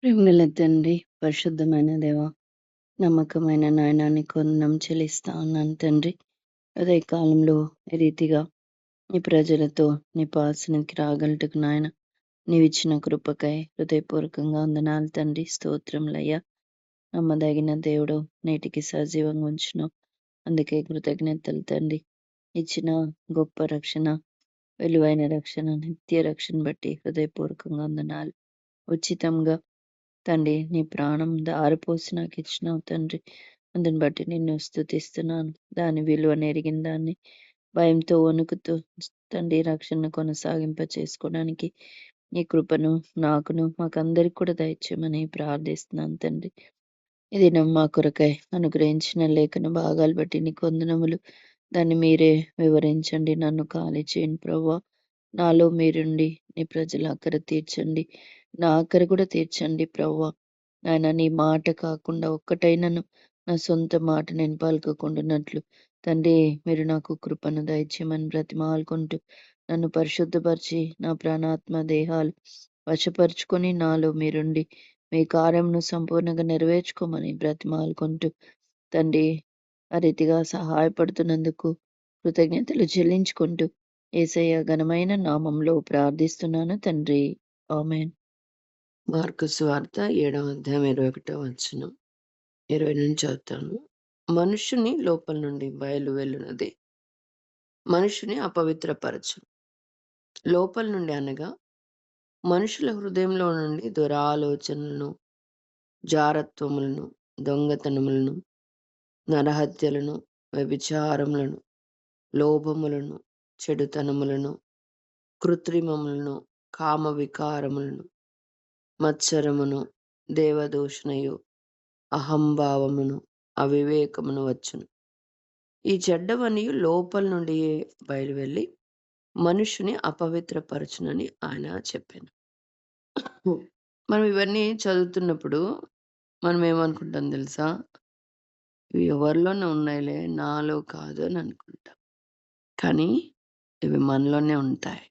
ప్రేమగల తండ్రి, పరిశుద్ధమైన దేవ, నమ్మకమైన నాయన నీకు వందనం చెల్లిస్తా ఉన్నాను తండ్రి. అదే కాలంలో ఈ రీతిగా నీ ప్రజలతో నీ పాసనకి రాగలటకు నాయన నీవిచ్చిన కృపకై హృదయపూర్వకంగా వందనాలు తండ్రి. స్తోత్రములయ్యా. నమ్మదగిన దేవుడు నేటికి సజీవంగా ఉంచును. అందుకే కృతజ్ఞతలు తండ్రి. ఇచ్చిన గొప్ప రక్షణ, విలువైన రక్షణ, నిత్య రక్షణ బట్టి హృదయపూర్వకంగా వందనాలు. ఉచితంగా తండ్రి నీ ప్రాణం దారిపోసి నాకు ఇచ్చినావు తండ్రి. అందుని బట్టి నిన్ను స్తుతిస్తున్నాను. దాని విలువను ఎరిగిన దాన్ని భయంతో వణుకుతూ తండ్రి రక్షణను కొనసాగింప చేసుకోవడానికి నీ కృపను నాకును మాకందరికి కూడా దయచేయమని ప్రార్థిస్తున్నాను తండ్రి. ఇది మా కొరకై అనుగ్రహించిన లేఖన భాగాలు బట్టి నీకు వందనములు. దాన్ని మీరే వివరించండి. నన్ను ఖాళీ చేయండి ప్రభువా. నాలో మీరుండి నీ ప్రజల అక్కర తీర్చండి. నా అక్కర కూడా తీర్చండి ప్రభువా. నాయన నీ మాట కాకుండా ఒక్కటైనను నా సొంత మాట నేను పలుకకుండానట్లు తండ్రి మీరు నాకు కృపను దయచేయమని బ్రతిమాలుకుంటూ నన్ను పరిశుద్ధపరిచి నా ప్రాణాత్మ దేహాలు వశపరుచుకొని నాలో మీరుండి మీ కార్యమును సంపూర్ణంగా నెరవేర్చుకోమని బ్రతిమాలుకుంటూ తండ్రి ఆ రీతిగా సహాయపడుతున్నందుకు కృతజ్ఞతలు చెల్లించుకుంటూ యేసయ్య ఘనమైన నామంలో ప్రార్థిస్తున్నాను తండ్రి. ఆమేన్. మార్కు సువార్త 7వ అధ్యాయం 21వ వచనం 20 నుంచి చదువుతాను. మనుష్యుని లోపల నుండి బయలు వెళ్ళునది మనుషుని అపవిత్రపరచును. లోపల నుండి అనగా మనుషుల హృదయంలో నుండి దురాలోచనలను, జారత్వములను, దొంగతనములను, నరహత్యలను, వ్యభిచారములను, లోభములను, చెడుతనములను, కృత్రిమములను, కామ వికారములను, మత్సరమును, దేవదూషణయు, అహంభావమును, అవివేకమును వచ్చును. ఈ చెడ్డవన్నీ లోపల నుండి బయలువెళ్ళి మనుషుని అపవిత్రపరచునని ఆయన చెప్పాను. మనం ఇవన్నీ చదువుతున్నప్పుడు మనం ఏమనుకుంటాం తెలుసా? ఇవి ఎవరిలోనే ఉన్నాయిలే, నాలో కాదు అని అనుకుంటాం. కానీ ఇవి మనలోనే ఉంటాయి.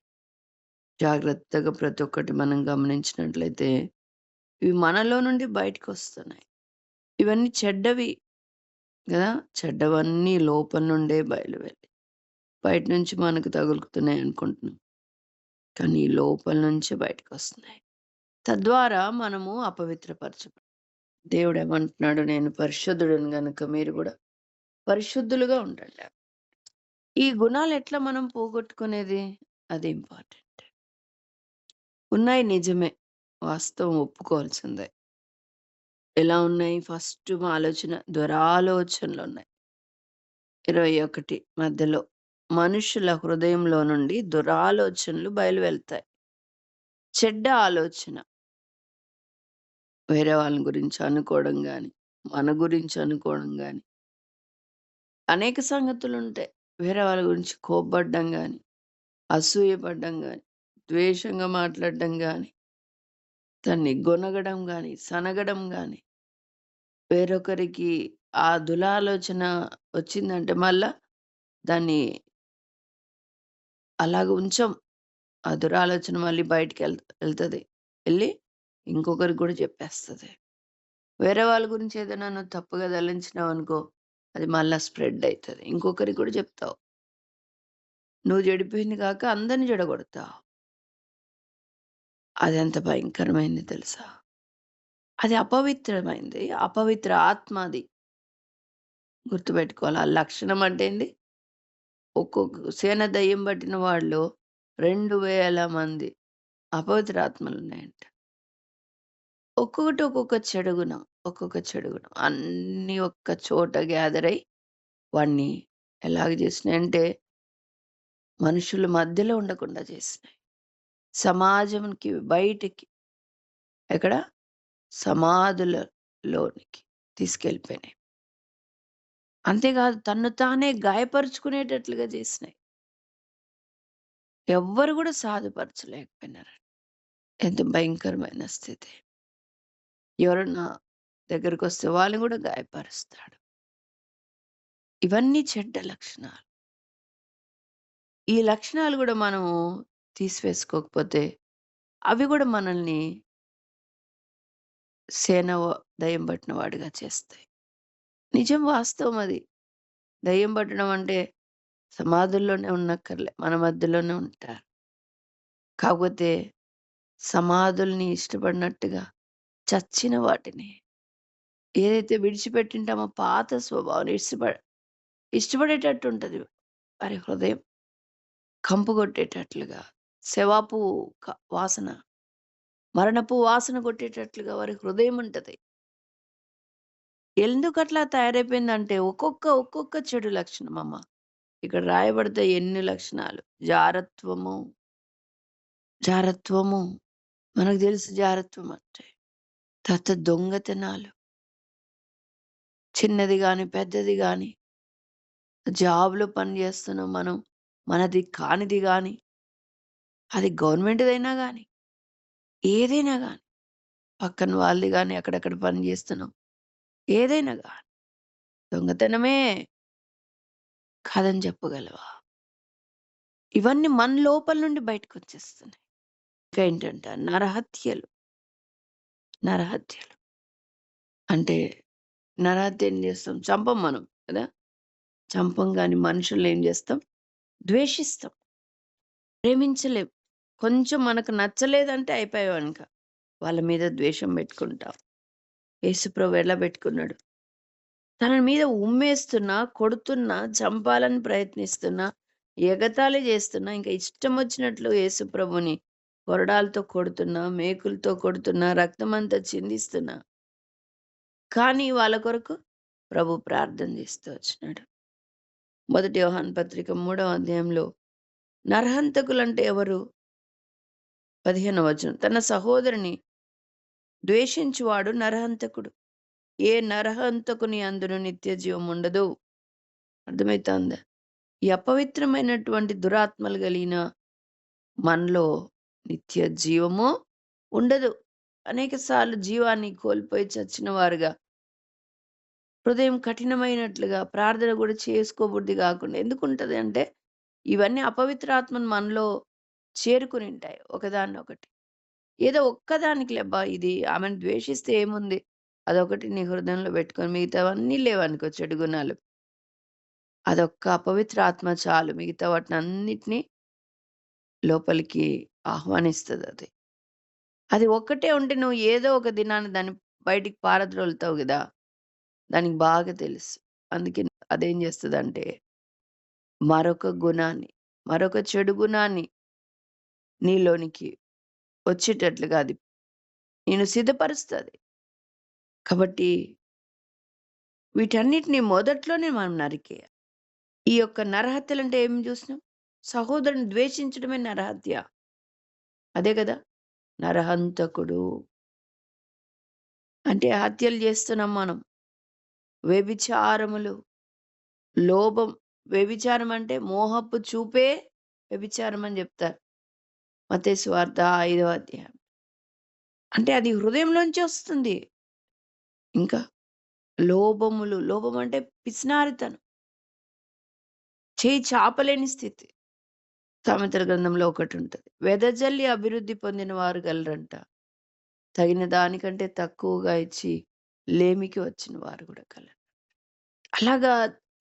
జాగ్రత్తగా ప్రతి ఒక్కటి మనం గమనించినట్లయితే ఇవి మనలో నుండి బయటకు వస్తున్నాయి. ఇవన్నీ చెడ్డవి కదా! చెడ్డవన్నీ లోపల నుండే బయలువెళ్ళి బయట నుంచి మనకు తగులుకుతున్నాయి అనుకుంటున్నాం. కానీ లోపల నుంచే బయటకొస్తున్నాయి. తద్వారా మనము అపవిత్రపరచబడతాం. దేవుడేమంటున్నాడు, నేను పరిశుద్ధుడను గనుక మీరు గూడా పరిశుద్ధులుగా ఉండండి. ఈ గుణాలు ఎట్లా మనం పోగొట్టుకునేది? అది ఇంపార్టెంట్. ఉన్నాయి నిజమే. వాస్తవం ఒప్పుకోవాల్సిందే. ఎలా ఉన్నాయి? ఫస్ట్ మా ఆలోచన దురాలోచనలున్నాయి. 21 మధ్యలో మనుషుల హృదయంలో నుండి దురాలోచనలు బయలువెళ్తాయి. చెడ్డ ఆలోచన. వేరే వాళ్ళ గురించి అనుకోవడం గాని, మన గురించి అనుకోవడం గాని, అనేక సంగతులుంటాయి. వేరే వాళ్ళ గురించి కోప్పడడం గాని, అసూయపడడం గాని, ద్వేషంగా మాట్లాడడం గాని, దాన్ని గొనగడం గాని, సనగడం గాని, వేరొకరికి ఆ దురాలోచన వచ్చిందంటే మళ్ళా దాన్ని అలాగ ఉంచం. ఆ దురాలోచన మళ్ళీ ఎళ్తది. ఎళ్లి ఇంకొకరికి గూడా చెప్పేస్తది. వేరే వాళ్ళ గురించి ఏదైనా నువ్వు తప్పుగా తలంచినావనుకో, అది మళ్ళా స్ప్రెడ్ అయితది. ఇంకొకరికి కూడా చెప్తావు. నువ్వు చెడిపోయింది కాక అందరిని చెడగొడతావు. అది ఎంత భయంకరమైంది తెలుసా? అది అపవిత్రమైంది. అపవిత్ర ఆత్మ అది. గుర్తుపెట్టుకోవాలి. ఆ లక్షణం అంటే ఏంది? ఒక్కొక్క సేన దెయ్యం పట్టిన వాళ్ళు 2000 మంది అపవిత్ర ఆత్మలున్నాయంట. ఒక్కొక్కటి ఒక్కొక్క చెడు గుణం. ఒక్కొక్క చెడు గుణం. అన్నీ ఒక్క చోట గ్యాదర్ అయ్యి వాడిని ఎలాగ చేసినాయంటే మనుషుల మధ్యలో ఉండకుండా చేసినాయి. సమాజంకి బయటికి ఎక్కడ? సమాధులలోనికి తీసుకెళ్ళిపోయినాయి. అంతేకాదు తన్ను తానే గాయపరుచుకునేటట్లుగా చేసినాయి. ఎవ్వరు కూడా సాధుపరచలేకపోయినారు. ఎంత భయంకరమైన స్థితి. ఎవరన్నా దగ్గరకొస్తే వాళ్ళని కూడా గాయపరుస్తాడు. ఇవన్నీ చెడ్డ లక్షణాలు. ఈ లక్షణాలు కూడా మనము తీసివేసుకోకపోతే అవి కూడా మనల్ని సేన దయ్యం పట్టిన వాడిగా చేస్తాయి. నిజం, వాస్తవం అది. దయ్యం పట్టడం అంటే సమాధుల్లోనే ఉన్నక్కర్లే. మన మధ్యలోనే ఉంటారు. కాకపోతే సమాధుల్ని ఇష్టపడినట్టుగా చచ్చిన వాటిని ఏదైతే విడిచిపెట్టింటామో పాత స్వభావాన్ని ఇష్టపడేటట్టు ఉంటది. వారి హృదయం కంపు కొట్టేటట్లుగా, శవాపు వాసన, మరణపు వాసన కొట్టేటట్లుగా వారి హృదయం ఉంటది. ఎందుకట్లా తయారైపోయిందంటే ఒక్కొక్క చెడు లక్షణం అమ్మ. ఇక్కడ రాయబడితే ఎన్ని లక్షణాలు. జారత్వము, జారత్వము మనకు తెలుసు జారత్వం అంటే. తర్వాత దొంగతనాలు, చిన్నది గాని, పెద్దది గాని, జాబ్‌లో పని చేస్తున్నాం మనం. మనది కానిది గాని, అది గవర్నమెంట్‌దైనా గాని, ఏదైనా గాని, పక్కన వాళ్ళది గాని, అక్కడక్కడ పని చేస్తున్నాం. ఏదైనా గాని, దొంగతనమే కాదని చెప్పగలవా? ఇవన్నీ మన లోపల నుండి బయటకొచ్చేస్తున్నాయి. ఇంకా ఏంటంటే నరహత్యలు. నరహత్యలు. అంటే నరహత్య ఏం చేస్తాం? చంపం మనం కదా! చంపం గాని మనుషుల్ని ఏం చేస్తాం? ద్వేషిస్తాం. ప్రేమించలేం. కొంచెం మనకు నచ్చలేదంటే అయిపోయామింక. వాళ్ళ మీద ద్వేషం పెట్టుకుంటాం. యేసుప్రభు ఎలా పెట్టుకున్నాడు? తన మీద ఉమ్మేస్తున్నా, కొడుతున్నా, చంపాలని ప్రయత్నిస్తున్నా, ఎగతాళి చేస్తున్నా, ఇంకా ఇష్టం వచ్చినట్లు యేసుప్రభుని కొరడాలతో కొడుతున్నా, మేకులతో కొడుతున్నా, రక్తమంతా చిందిస్తున్నా. కానీ వాళ్ళ కొరకు ప్రభు ప్రార్థన చేస్తూ వచ్చినాడు. మొదటి యోహాను పత్రిక 3వ అధ్యాయంలో నరహంతకులంటే ఎవరు? 15వ వచనం. తన సహోదరుని ద్వేషించువాడు నరహంతకుడు. ఏ నరహంతకుని అందును నిత్య జీవం ఉండదు. అర్థమైతుందా? ఈ అపవిత్రమైనటువంటి దురాత్మలు కలిగిన మనలో నిత్య జీవము ఉండదు. అనేక సార్లు జీవాన్ని కోల్పోయి చచ్చిన వారుగా, హృదయం కఠినమైనట్లుగా, ప్రార్థన కూడా చేసుకోబుద్ధి కాకుండా ఎందుకుంటది అంటే, ఇవన్నీ అపవిత్రాత్మను మనలో చేరుకుని ఉంటాయి ఒకదాన్నొకటి. ఏదో ఒక్కదానికి లెబ్బా ఇది ఆమెను ద్వేషిస్తే ఏముంది? అదొకటి నీ హృదయంలో పెట్టుకొని మిగతావన్నీ లేవనుకో చెడు గుణాలు. అదొక్క అపవిత్ర ఆత్మ చాలు. మిగతా వాటినన్నిటిని లోపలికి ఆహ్వానిస్తదది. అది ఒక్కటే ఉంటే నువ్వు ఏదో ఒక దినాన దాన్ని బయటికి పారద్రోలుతావు గదా! దానికి బాగా తెలుసు. అందుకే అదేం చేస్తదంటే, మరొక గుణాన్ని, మరొక చెడు గుణాన్ని నీలోనికి వచ్చేటట్లుగా అది నిన్ను సిద్ధపరుస్తది. కాబట్టి వీటన్నిటిని మొదట్లోనే మనం నరికేయాలి. ఈ యొక్క నరహత్యలంటే ఏం జూసినాం? సహోదరుని ద్వేషించడమే నరహత్య. అదే గదా! నరహంతకుడు. అంటే హత్యలు జేస్తున్నాం మనం. వ్యభిచారములు, లోభం. వ్యభిచారం అంటే మోహపు చూపే వ్యభిచారం అని జెప్తారు. మత్తయి సువార్త 5వ అధ్యాయం. అంటే అది హృదయంలోంచి ఒస్తుంది. ఇంకా లోభములు. లోభం అంటే పిసినారితనం. చేయి చాపలేని స్థితి. సామెతల గ్రంథంలో ఒకటుంటది. వెదజల్లి అభివృద్ధి పొందిన వారు గలరంట. తగిన దానికంటే తక్కువగా ఇచ్చి లేమికి వచ్చిన వారు గూడా కలరు. అలాగా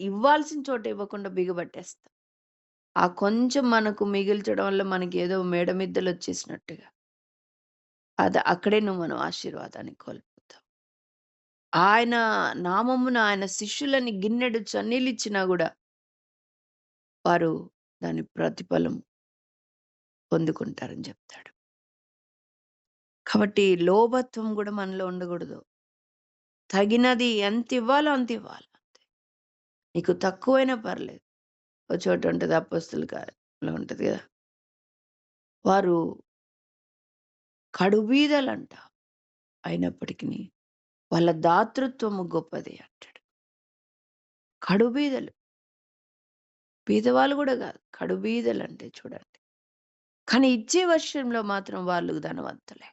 ఇవ్వాల్సిన చోట ఇవ్వకుండా బిగబట్టేస్తాం. ఆ కొంచెం మనకు మిగిల్చడం వల్ల మనకేదో మేడ మిద్దెలొచ్చేసినట్టుగా. అక్కడే మనం ఆశీర్వాదాన్ని కోల్పోతాం. ఆయన నామమున ఆయన శిష్యులని గిన్నెడు చన్నీళ్ళిచ్చినా గూడా వారు దాని ప్రతిఫలం పొందుకుంటారని జెప్తాడు. కాబట్టి లోభత్వం గూడా మనలో ఉండగూడదు. తగినది ఎంతివ్వాలో అంతివ్వాలి. అంతే. నీకు తక్కువైనా పర్లేదు. ఓ చోట ఉంటది అపోస్తలుల కార్యంలో ఉంటది గదా! వారు కడుబీదలంట. అయినప్పటికిని వాళ్ళ దాతృత్వము గొప్పది అంటాడు. కడుబీదలు. బీదవాళ్ళు గూడా గాదు. కడుబీదలంటే చూడండి. కానీ ఇచ్చే విషయంలో మాత్రం వాళ్ళు ధనవంతులే.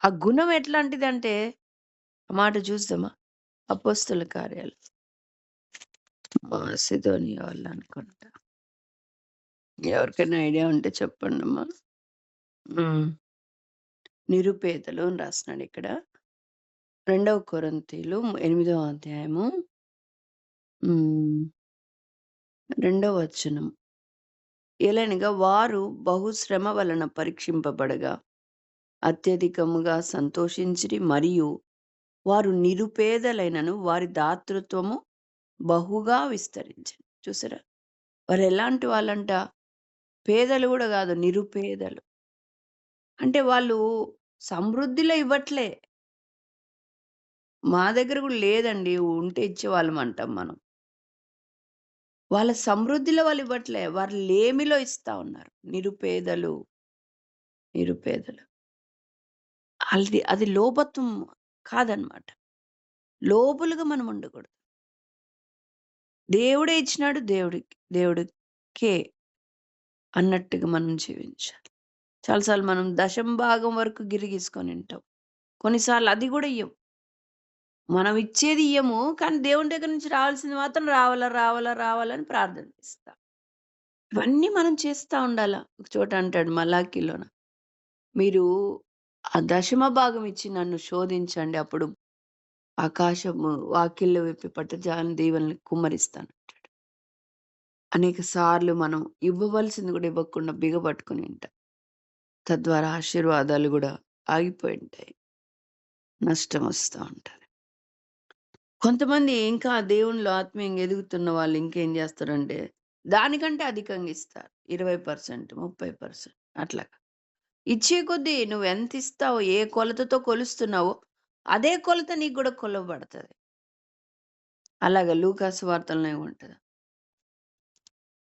ఆ గుణం ఎట్లాంటిదంటే, ఆ మాట చూద్దామా? అపోస్తలుల కార్యాలు. మాసిదోనియా వాళ్ళనుకుంటా. ఎవరికైనా ఐడియా ఉంటే చెప్పండమ్మా. హ్మ్. నిరుపేదలు అని రాస్తున్నాడిక్కడ. రెండవ కొరింథీలు 8వ అధ్యాయము హ్మ్. 2వ వచనం. ఏలనగా వారు బహు శ్రమ వలన పరీక్షింపబడగా అత్యధికముగా సంతోషించిరి, మరియు వారు నిరుపేదలైనను వారి దాతృత్వము బహుగా విస్తరించింది. చూసారా? వారెలాంటి వాళ్ళంట? పేదలు గూడా గాదు, నిరుపేదలు. అంటే వాళ్ళు సమృద్ధిలో ఇవ్వట్లే. మా దగ్గర గూడా లేదండి. ఉంటే ఇచ్చేవాళ్ళమంటాం మనం. వాళ్ళ సమృద్ధిలో వాళ్ళివ్వట్లే. వారు లేమిలో ఇస్తా ఉన్నారు. నిరుపేదలు, నిరుపేదలు. అది లోభత్వం కాదనమాట. లోబులుగా మనం ఉండకూడదు. దేవుడే ఇచ్చినాడు దేవుడికే అన్నట్టుగా మనం జీవించాలి. చాలా సార్లు మనం దశమ భాగం వరకు గిరిగీసుకొనుంటాం. కొన్నిసార్లు అది గూడా ఇయ్యం. మనం ఇచ్చేది ఇయ్యము. కానీ దేవుని దగ్గర నుంచి రావాల్సింది మాత్రం రావాలా, రావాలా, రావాలని ప్రార్థన చేస్తాం. ఇవన్నీ మనం చేస్తా ఉండాల. ఒక చోట అంటాడు మలాకీలోన, మీరు ఆ దశమ భాగం ఇచ్చి నన్ను శోధించండి. అప్పుడు ఆకాశము వాకిళ్ళు విప్పి పట్టజాలని దీవెనలు కుమ్మరిస్తానంటాడు. అనేక సార్లు మనం ఇవ్వవలసింది గూడా ఇవ్వకుండా బిగబట్టుకొని ఉంటాం. తద్వారా ఆశీర్వాదాలు గూడా ఆగిపోయి ఉంటాయి. నష్టం వస్తా ఉంటది. కొంతమంది ఇంకా దేవునిలో ఆత్మీయంగా ఎదుగుతున్న వాళ్ళు ఇంకేం జేస్తారంటే, దానికంటే అధికంగా ఇస్తారు. 20%, 30% అట్లాగా. ఇచ్చే కొద్దీ నువ్వెంతిస్తావో, ఏ కొలతతో కొలుస్తున్నావో, అదే కొలత నీకు గూడా కొలవబడతది. అలాగా లూకా సువార్తలోనే ఉంటది.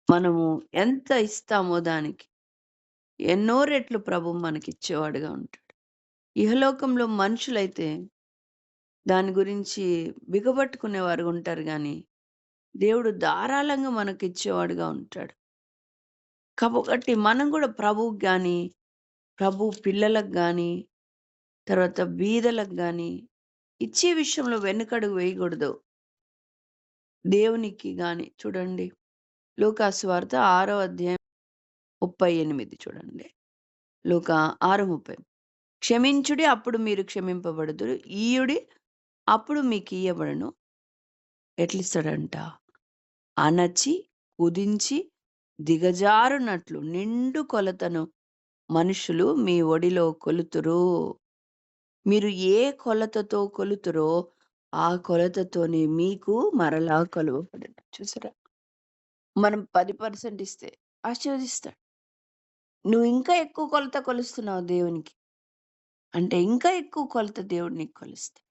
మనము ఎంత ఇస్తామో దానికి, ఎన్నో రెట్లు ప్రభువు మనకిచ్చేవాడుగా ఉంటాడు. ఇహలోకంలో మనుషులైతే దాని గురించి బిగబట్టుకునేవారుగా ఉంటారు గానీ, దేవుడు ధారాళంగా మనకిచ్చేవాడుగా ఉంటాడు. కాబట్టి మనం గూడా ప్రభువుకి గాని, ప్రభు పిల్లలకు గాని, తర్వాత బీదలకు గాని, ఇచ్చే విషయంలో వెనకడుగు వేయకూడదు. దేవునికి గాని చూడండి. లూకా సువార్త 6వ అధ్యాయం 38 చూడండి. లూకా 6:30. క్షమించుడి అప్పుడు మీరు క్షమింపబడుదురు. ఈయుడి అప్పుడు మీకియ్యబడును. ఎట్లిస్తాడంట? అణచి, కుదించి, దిగజారునట్లు నిండు కొలతను మనుషులు మీ ఒడిలో కొలుతురు. మీరు ఏ కొలతతో కొలుతురో, ఆ కొలతతోనే మీకు మరలా కొలువబడును. చూసారా? మనం 10% ఇస్తే ఆశీర్వదిస్తాడు. నువ్వు ఇంకా ఎక్కువ కొలత కొలుస్తున్నావు దేవునికి. అంటే ఇంకా ఎక్కువ కొలత దేవుడు నీకు కొలుస్తాడు.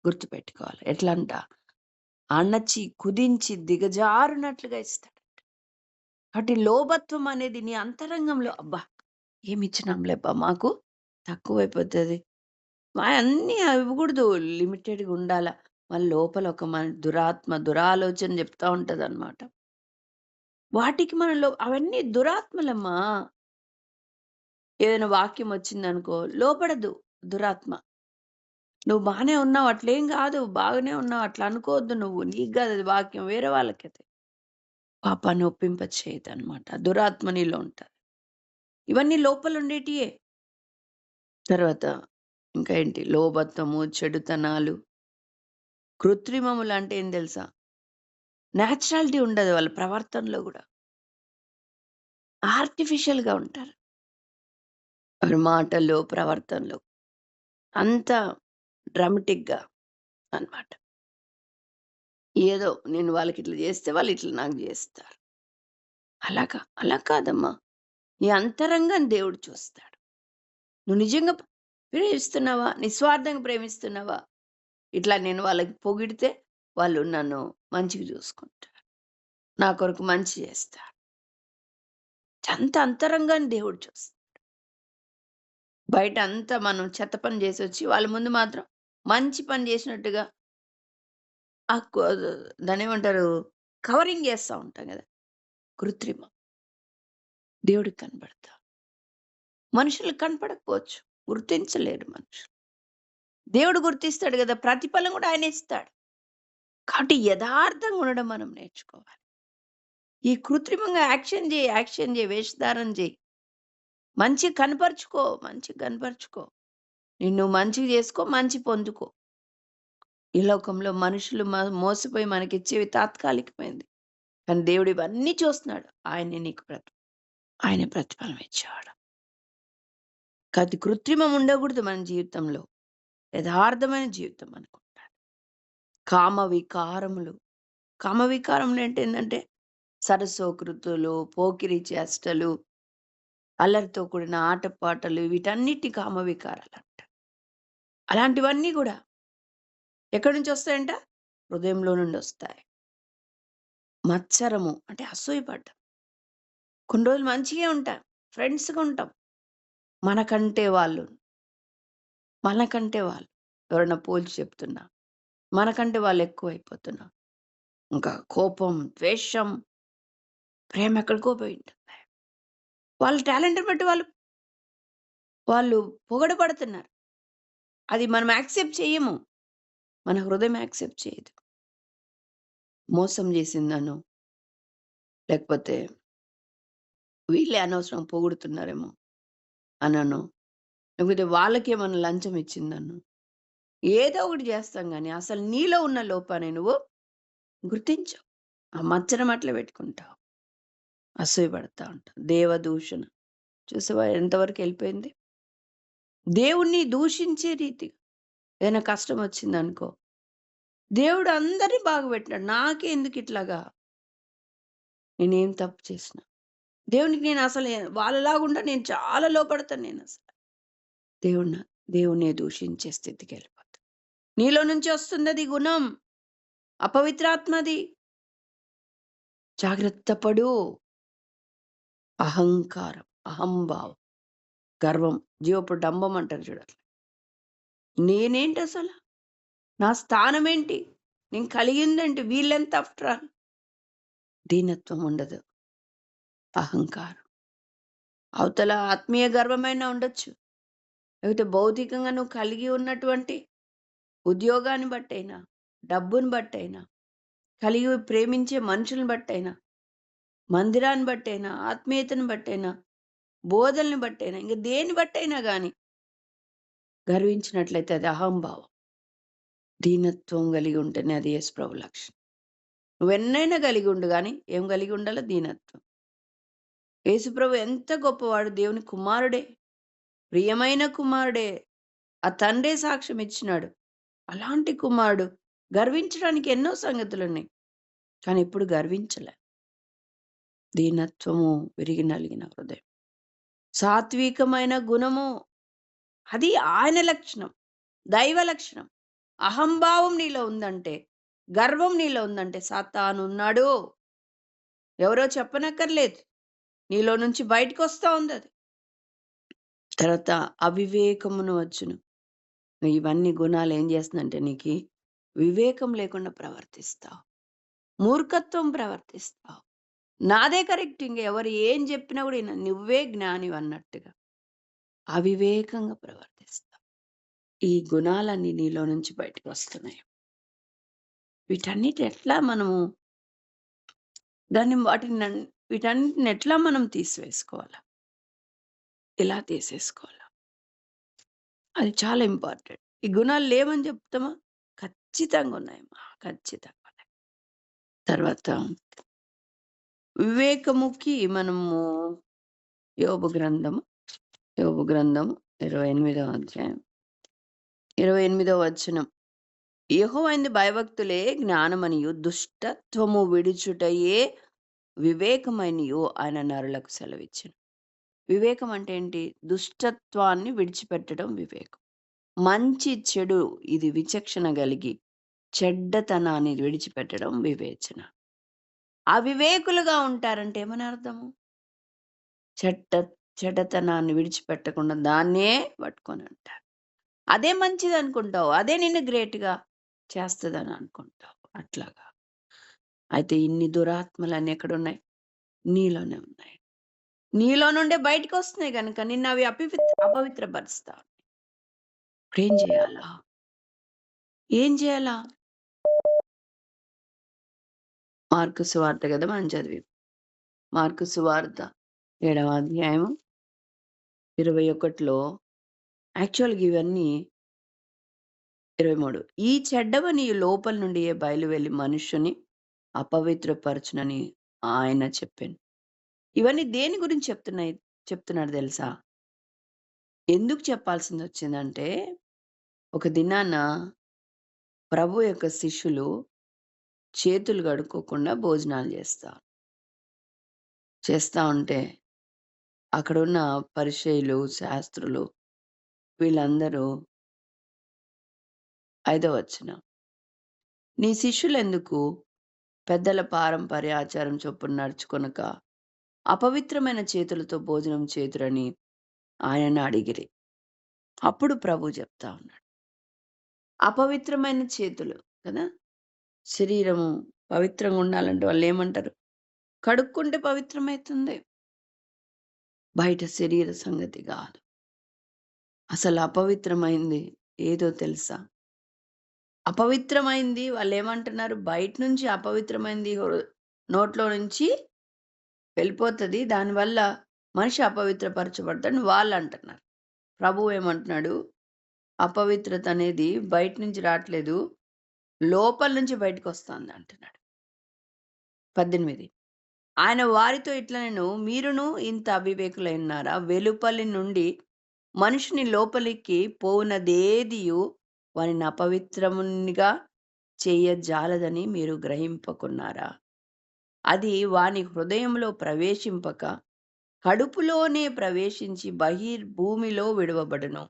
గుర్తుపెట్టుకోవాలి. ఎట్లంట? అణచి, కుదించి, దిగజారునట్లుగా ఇస్తాడు. కాబట్టి లోభత్వం అనేది నీ అంతరంగంలో అబ్బా! ఏమిచ్చినాంలేబ్బా మాకు తక్కువైపోతది. అన్నీ ఇవ్వకూడదు. లిమిటెడ్‌గా ఉండాల. మళ్ళీ లోపల ఒక దురాలోచన చెప్తా ఉంటదనమాట. వాటికి మనలో అవన్నీ దురాత్మలమ్మా. ఏదైనా వాక్యం వచ్చిందనుకో లోపడదు దురాత్మ. నువ్వు బానే ఉన్నావు. అట్లేం గాదు. బాగానే ఉన్నావు. అట్లా అనుకోవద్దు నువ్వు. నీకు గాదది వాక్యం. వేరే వాళ్ళకది. పాపాన్ని ఒప్పింప చేయదనమాట. దురాత్మ నీలో ఉంటది. ఇవన్నీ లోపలుండేటియే. తర్వాత ఇంకా ఏంటి? లోభత్వము, చెడుతనాలు, కృత్రిమములంటే ఏం తెలుసా? నేచురాలిటీ ఉండదు వాళ్ళ ప్రవర్తనలో గూడా. ఆర్టిఫిషియల్‌గా ఉంటారు. వారి మాటల్లో, ప్రవర్తనలో. అంతా డ్రామాటిక్‌గా అన్నమాట. ఏదో నేను వాళ్ళకిట్లా జేస్తే వాళ్ళిట్లా నాకు జేస్తారు. అలా కాదమ్మా. నీ అంతరంగాన్ని దేవుడు చూస్తాడు. నువ్వు నిజంగా ప్రేమిస్తున్నావా? నిస్వార్థంగా ప్రేమిస్తున్నావా? ఇట్లా నేను వాళ్ళకి పొగిడితే వాళ్ళు నన్ను మంచిగా జూసుకుంటారు. నా కొరకు మంచి జేస్తారు. అంత అంతరంగాన్ని దేవుడు చూస్తాడు. బయట అంతా మనం చెత్త పని జేసొచ్చి వాళ్ళ ముందు మాత్రం మంచి పని జేసినట్టుగా ఆ కొ దాన్నేమంటారు? కవరింగ్ జేస్తా ఉంటాం గదా! కృత్రిమం. దేవుడికి కనబడతా. మనుషులకు కనపడకపోవచ్చు. గుర్తించలేరు మనుషులు. దేవుడు గుర్తిస్తాడు గదా! ప్రతిఫలం గూడా ఆయనే ఇస్తాడు. కాబట్టి యథార్థంగా ఉండడం మనం నేర్చుకోవాలి. ఈ కృత్రిమంగా యాక్షన్ జెయి, వేషధారణ జెయి. మంచిగా కనపరుచుకో. నిన్ను మంచిగా చేసుకో, మంచి పొందుకో. ఈ లోకంలో మనుషులు మోసపోయి మనకిచ్చేవి తాత్కాలికమైంది. కానీ దేవుడు ఇవన్నీ చూస్తున్నాడు. ఆయన ప్రతిఫలం ఇచ్చేవాడు. అది కృత్రిమం ఉండకూడదు మన జీవితంలో. యథార్థమైన జీవితం అనుకుంటాడు. కామ వికారములు. కామ వికారములు అంటే ఏంటంటే సరసోకృతులు, పోకిరి చేష్టలు, అల్లరితో కూడిన ఆటపాటలు, వీటన్నిటి కామ వికారాలంట. అలాంటివన్నీ కూడా ఎక్కడి నుంచి వస్తాయంట? హృదయంలో నుండి వస్తాయి. మత్సరము అంటే అసూయపడ్డం. కొన్ని రోజులు మంచిగా ఉంటాం, ఫ్రెండ్స్గా ఉంటాం. మనకంటే వాళ్ళు ఎవరైనా పోల్చి చెప్తున్నా, మనకంటే వాళ్ళు ఎక్కువైపోతున్నా, ఇంకా కోపం, ద్వేషం, ప్రేమ ఎక్కడికో పోయి ఉంటుంది. వాళ్ళ టాలెంట్ని బట్టి వాళ్ళు వాళ్ళు పొగడబడుతున్నారు. అది మనం యాక్సెప్ట్ చేయము. మన హృదయం యాక్సెప్ట్ చేయదు. మోసం చేసిందనో, లేకపోతే వీళ్ళే అనవసరం పొగుడుతున్నారేమో అననో, లేకపోతే వాళ్ళకేమన్నా లంచం ఇచ్చిందనో, ఏదో ఒకటి చేస్తాం గానీ అసలు నీలో ఉన్న లోపాన్ని నువ్వు గుర్తించవు. ఆ మచ్చరం అట్లా పెట్టుకుంటావు. అసూయపడతా ఉంటావు. దేవదూషణ చూసావా ఎంతవరకు వెళ్ళిపోయింది? దేవుణ్ణి దూషించే రీతిగా ఏదైనా కష్టం వచ్చిందనుకో, దేవుడు అందరిని బాగుపెట్టినాడు. నాకే ఎందుకు ఇట్లాగా? నేనేం తప్పు చేసిన? దేవునికి నేను అసలు వాళ్ళలాగుండా నేను చాలా లోపడతాను నేను అసలు. దేవుణ్ణి దూషించే స్థితికి వెళ్ళిపోతాను. నీలో నుంచి వస్తుంది అది గుణం, అపవిత్రాత్మది. జాగ్రత్త పడు. అహంకారం, అహంభావం, గర్వం, జీవపు డంబం అంటారు చూడాలి. నేనేంటి అసలు? నా స్థానం ఏంటి? నేను కలిగిందేంటి? వీళ్ళెంత ఆఫ్టర్ ఆల్? దీనత్వం ఉండదు. అహంకారం. అవతల ఆత్మీయ గర్వమైనా ఉండొచ్చు, లేకపోతే భౌతికంగా నువ్వు కలిగి ఉన్నటువంటి ఉద్యోగాన్ని బట్టైనా, డబ్బుని బట్టైనా, కలిగి ప్రేమించే మనుషులను బట్టైనా, మందిరాన్ని బట్టైనా, ఆత్మీయతను బట్టైనా, బోధల్ని బట్టైనా, ఇంక దేని బట్టైనా గాని గర్వించినట్లయితే అది అహంభావం. దీనత్వం కలిగి ఉంటేనే అది యేసు ప్రభు లక్షణం. నువ్వెన్నైనా కలిగి ఉండు గాని ఏం కలిగి ఉండాలి? దీనత్వం. యేసుప్రభు ఎంత గొప్పవాడు! దేవుని కుమారుడే, ప్రియమైన కుమారుడే. ఆ తండ్రే సాక్ష్యం ఇచ్చినాడు. అలాంటి కుమారుడు గర్వించడానికి ఎన్నో సంగతులున్నాయి. కానీ ఎప్పుడు గర్వించలే. దీనత్వము, విరిగి నలిగిన హృదయం, సాత్వికమైన గుణము, అది ఆయన లక్షణం, దైవ లక్షణం. అహంభావం నీలో ఉందంటే, గర్వం నీలో ఉందంటే సాతాను ఉన్నాడు. ఎవరో చెప్పనక్కర్లేదు, నీలో నుంచి బయటకు వస్తా ఉంది అది. తర్వాత అవివేకమును వచ్చును. ఇవన్నీ గుణాలు ఏం చేస్తుందంటే నీకు వివేకం లేకుండా ప్రవర్తిస్తావు, మూర్ఖత్వం ప్రవర్తిస్తావు. నాదే కరెక్ట్, ఇంక ఎవరు ఏం చెప్పినా కూడా నువ్వే జ్ఞాని అన్నట్టుగా అవివేకంగా ప్రవర్తిస్తావు. ఈ గుణాలన్నీ నీలో నుంచి బయటకు వస్తున్నాయి. వీటన్నిటి ఎట్లా మనము వీటన్నిటిని ఎట్లా మనం తీసివేసుకోవాలా? ఇలా తీసేసుకోవాలా? అది చాలా ఇంపార్టెంట్. ఈ గుణాలు లేవని చెప్తామా? ఖచ్చితంగా ఉన్నాయమ్మా, ఖచ్చితంగా ఉన్నాయి. తర్వాత వివేకముకి మనము యోబు గ్రంథము 28వ అధ్యాయం 28వ వచనం. యెహోవాయందు భయభక్తులే జ్ఞానమనియు దుష్టత్వము విడుచుటయే వివేకమనియు ఆయన నరులకు సెలవిచ్చెను. వివేకం అంటే ఏంటి? దుష్టత్వాన్ని విడిచిపెట్టడం వివేకం. మంచి చెడు ఇది విచక్షణ కలిగి చెడ్డతనాన్ని విడిచిపెట్టడం వివేచన. అవివేకులుగా ఉంటారంటే ఏమని అర్థము? చెడ్డతనాన్ని విడిచిపెట్టకుండా దాన్నే పట్టుకొని ఉంటారు. అదే మంచిది అనుకుంటావు, అదే నిన్ను గ్రేట్‌గా చేస్తదని అనుకుంటావు. అట్లాగా. అయితే ఇన్ని దురాత్మలన్నీ ఎక్కడున్నాయి? నీలోనే ఉన్నాయి. నీలో నుండే బయటకొస్తున్నాయి గనుక నిన్ను అవి అపవిత్రపరుస్తా. ఇప్పుడేం చేయాలా? ఏం చేయాలా? మార్కు సువార్త కదా మనం చదివాం. మార్కు సువార్త 7వ అధ్యాయము 21లో యాక్చువల్‌గా ఇవన్నీ 23 ఈ చెడ్డవని లోపల నుండియే బయలు వెళ్లి మనుష్యుని అపవిత్రపరచునని ఆయన చెప్పాను. ఇవన్నీ దేని గురించి చెప్తున్నాడు తెలుసా? ఎందుకు చెప్పాల్సిందొచ్చిందంటే, ఒక దినాన ప్రభు యొక్క శిష్యులు చేతులు కడుక్కోకుండా భోజనాలు చేస్తా ఉంటే, అక్కడున్న పరిసయ్యులు, శాస్త్రులు వీళ్ళందరూ 5వ వచనం. నీ శిష్యులెందుకు పెద్దల పారంపర్య ఆచారం చొప్పున నడుచుకొనక అపవిత్రమైన చేతులతో భోజనం చేతురని ఆయనను అడిగిరి. అప్పుడు ప్రభు చెప్తా ఉన్నాడు. అపవిత్రమైన చేతులు కదా! శరీరము పవిత్రంగా ఉండాలంటే వాళ్ళేమంటారు? కడుక్కుంటే పవిత్రమైతుంది. బయట శరీర సంగతి గాదు. అసలు అపవిత్రమైంది ఏదో తెలుసా? అపవిత్రమైంది వాళ్ళేమంటున్నారు? బయట నుంచి అపవిత్రమైంది నోట్లో నుంచి వెళ్ళిపోతది. దానివల్ల మనిషి అపవిత్రపరచబడతాడని వాళ్ళంటున్నారు. ప్రభువు ఏమంటున్నాడు? అపవిత్రత అనేది బయట నుంచి రాట్లేదు. లోపల నుంచి బయటకొస్తాంది అంటున్నాడు. 18 ఆయన వారితో ఇట్లనెను, మీరును ఇంత అవివేకులై ఉన్నారా? వెలుపలి నుండి మనిషిని లోపలికి పోవునదేదియు వానిని అపవిత్రమునిగా చేయజాలదని మీరు గ్రహింపకున్నారా? అది వాని హృదయంలో ప్రవేశింపక కడుపులోనే ప్రవేశించి బహిర్భూమిలో విడువబడును.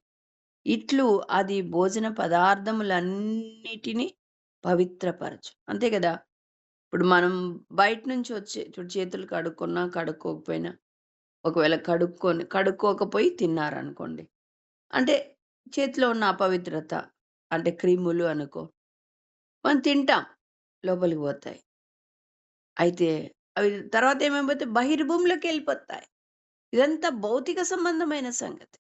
ఇట్లు అది భోజన పదార్థములన్నిటిని పవిత్రపరచు. అంతే కదా! ఇప్పుడు మనం బయట నుంచి వచ్చే ఇప్పుడు చేతులు కడుక్కున్నా, కడుక్కోకపోయినా ఒకవేళ కడుక్కోకపోయి తిన్నారనుకోండి. అంటే చేతిలో ఉన్న అపవిత్రత అంటే క్రిములు అనుకో. మనం తింటాం. లోపలికి పోతాయి. అయితే అవి తర్వాత ఏమైపోతాయి? బహిర్భూమిలోకెళ్ళిపోతాయి. ఇదంతా భౌతిక సంబంధమైన సంగతి.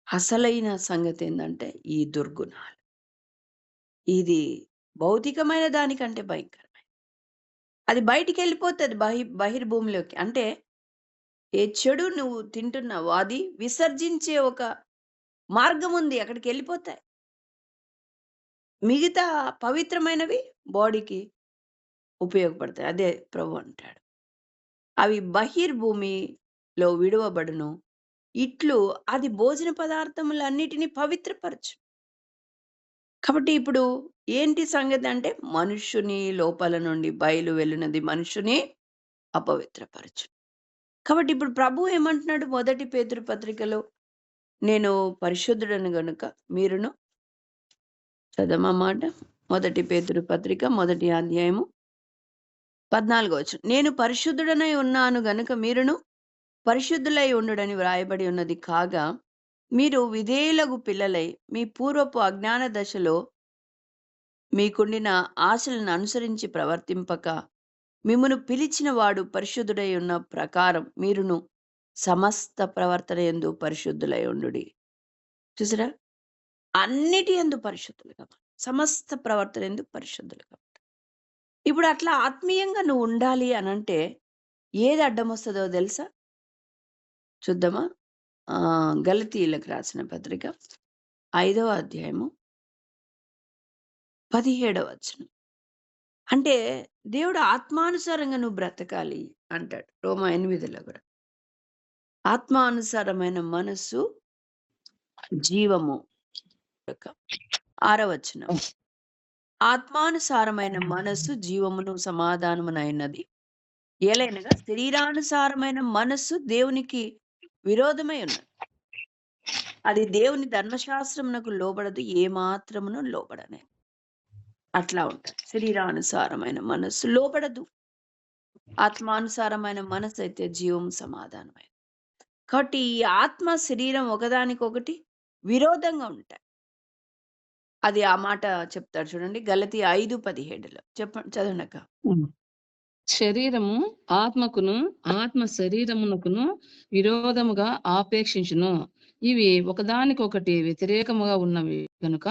అసలైన సంగతేందంటే ఈ దుర్గుణాలు. ఇది భౌతికమైన దానికంటే భయంకరమైనది. అది బయటికెళ్ళిపోతది బహిర్భూమిలోకి. అంటే ఏ చెడు నువ్వు తింటున్నావో అది విసర్జించే ఒక మార్గం ఉంది. అక్కడికెళ్ళిపోతాయి. మిగతా పవిత్రమైనవి బాడీకి ఉపయోగపడతాయి. అదే ప్రభు అంటాడు. అవి బహిర్భూమిలో విడువబడును. ఇట్లు అది భోజన పదార్థములన్నిటిని పవిత్రపరచు. కాబట్టి ఇప్పుడు ఏంటి సంగతి అంటే మనుష్యుని లోపల నుండి బయలు వెళ్ళినది మనుషుని అపవిత్రపరచు. కాబట్టి ఇప్పుడు ప్రభువు ఏమంటున్నాడు? మొదటి పేతురు పత్రికలో నేను పరిశుద్ధుడను గనుక మీరును చదవమా మాట. మొదటి పేతురు పత్రిక మొదటి అధ్యాయము 14వ వచనం. నేను పరిశుద్ధుడనై ఉన్నాను గనుక మీరును పరిశుద్ధులై ఉండుడని వ్రాయబడి ఉన్నది కాగా, మీరు విధేయులగు పిల్లలై మీ పూర్వపు అజ్ఞాన దశలో మీకుండిన ఆశలను అనుసరించి ప్రవర్తింపక, మిమ్మును పిలిచిన వాడు పరిశుద్ధుడై ఉన్న ప్రకారం మీరును సమస్త ప్రవర్తన యందు పరిశుద్ధులై ఉండుడి. చూసారా? అన్నిటి యందు పరిశుద్ధులుగా, సమస్త ప్రవర్తన యందు పరిశుద్ధులుగా. ఇప్పుడు అట్లా ఆత్మీయంగా నువ్వు ఉండాలి అనంటే ఏది అడ్డమొస్తదో తెలుసా? చూద్దామా? గలతీయులకు రాసిన పత్రిక 5వ అధ్యాయము 17వ వచనం. అంటే దేవుడు ఆత్మానుసారంగా నువ్వు బ్రతకాలి అంటాడు. రోమా 8లో కూడా. ఆత్మానుసారమైన మనస్సు జీవము. 6వ వచనం. ఆత్మానుసారమైన మనస్సు జీవమును సమాధానమునైనది. ఏలైనగా శరీరానుసారమైన మనస్సు దేవునికి విరోధమై ఉన్నది. అది దేవుని ధర్మశాస్త్రమునకు లోబడదు, ఏమాత్రమును లోబడనే. అట్లా ఉంటాడు. శరీరానుసారమైన మనస్సు లోబడదు. ఆత్మానుసారమైన మనస్సు అయితే జీవం సమాధానమైన. కాబట్టి ఈ ఆత్మ శరీరం ఒకదానికొకటి విరోధంగా ఉంటాయి. అది ఆ మాట చెప్తాడు చూడండి. గలతీ 5:17లో చదవండక్క. శరీరము ఆత్మకును, ఆత్మ శరీరమునకును విరోధముగా ఆపేక్షించును. ఇవి ఒకదానికొకటి వ్యతిరేకముగా ఉన్నవి కనుక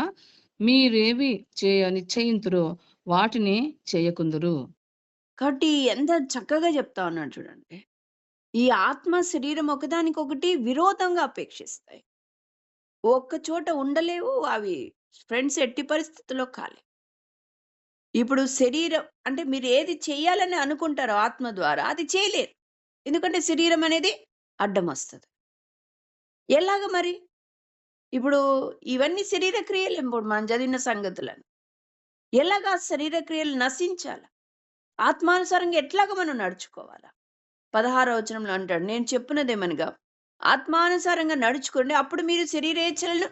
మీరేవి నిశ్చయింతురో వాటిని చేయకుందురు. కాబట్టి ఎంత చక్కగా చెప్తా ఉన్నాడు చూడండి. ఈ ఆత్మ శరీరం ఒకదానికొకటి విరోధంగా అపేక్షిస్తాయి. ఒక్క చోట ఉండలేవు. అవి ఫ్రెండ్స్ ఎట్టి పరిస్థితుల్లో కాలేవు. ఇప్పుడు శరీరం అంటే మీరు ఏది చేయాలని అనుకుంటారో ఆత్మ ద్వారా అది చేయలేరు. ఎందుకంటే శరీరం అనేది అడ్డమొస్తది. ఎలాగ మరి? ఇప్పుడు ఇవన్నీ శరీర క్రియలు ఇప్పుడు మనం చదివిన సంగతులను. ఎలాగా శరీర క్రియలు నశించాలా? ఆత్మానుసారంగా ఎట్లాగ మనం నడుచుకోవాలా? 16వ వచనంలో అంటాడు, నేను చెప్పినదేమనగా ఆత్మానుసారంగా నడుచుకోండి. అప్పుడు మీరు శరీరేచ్ఛలను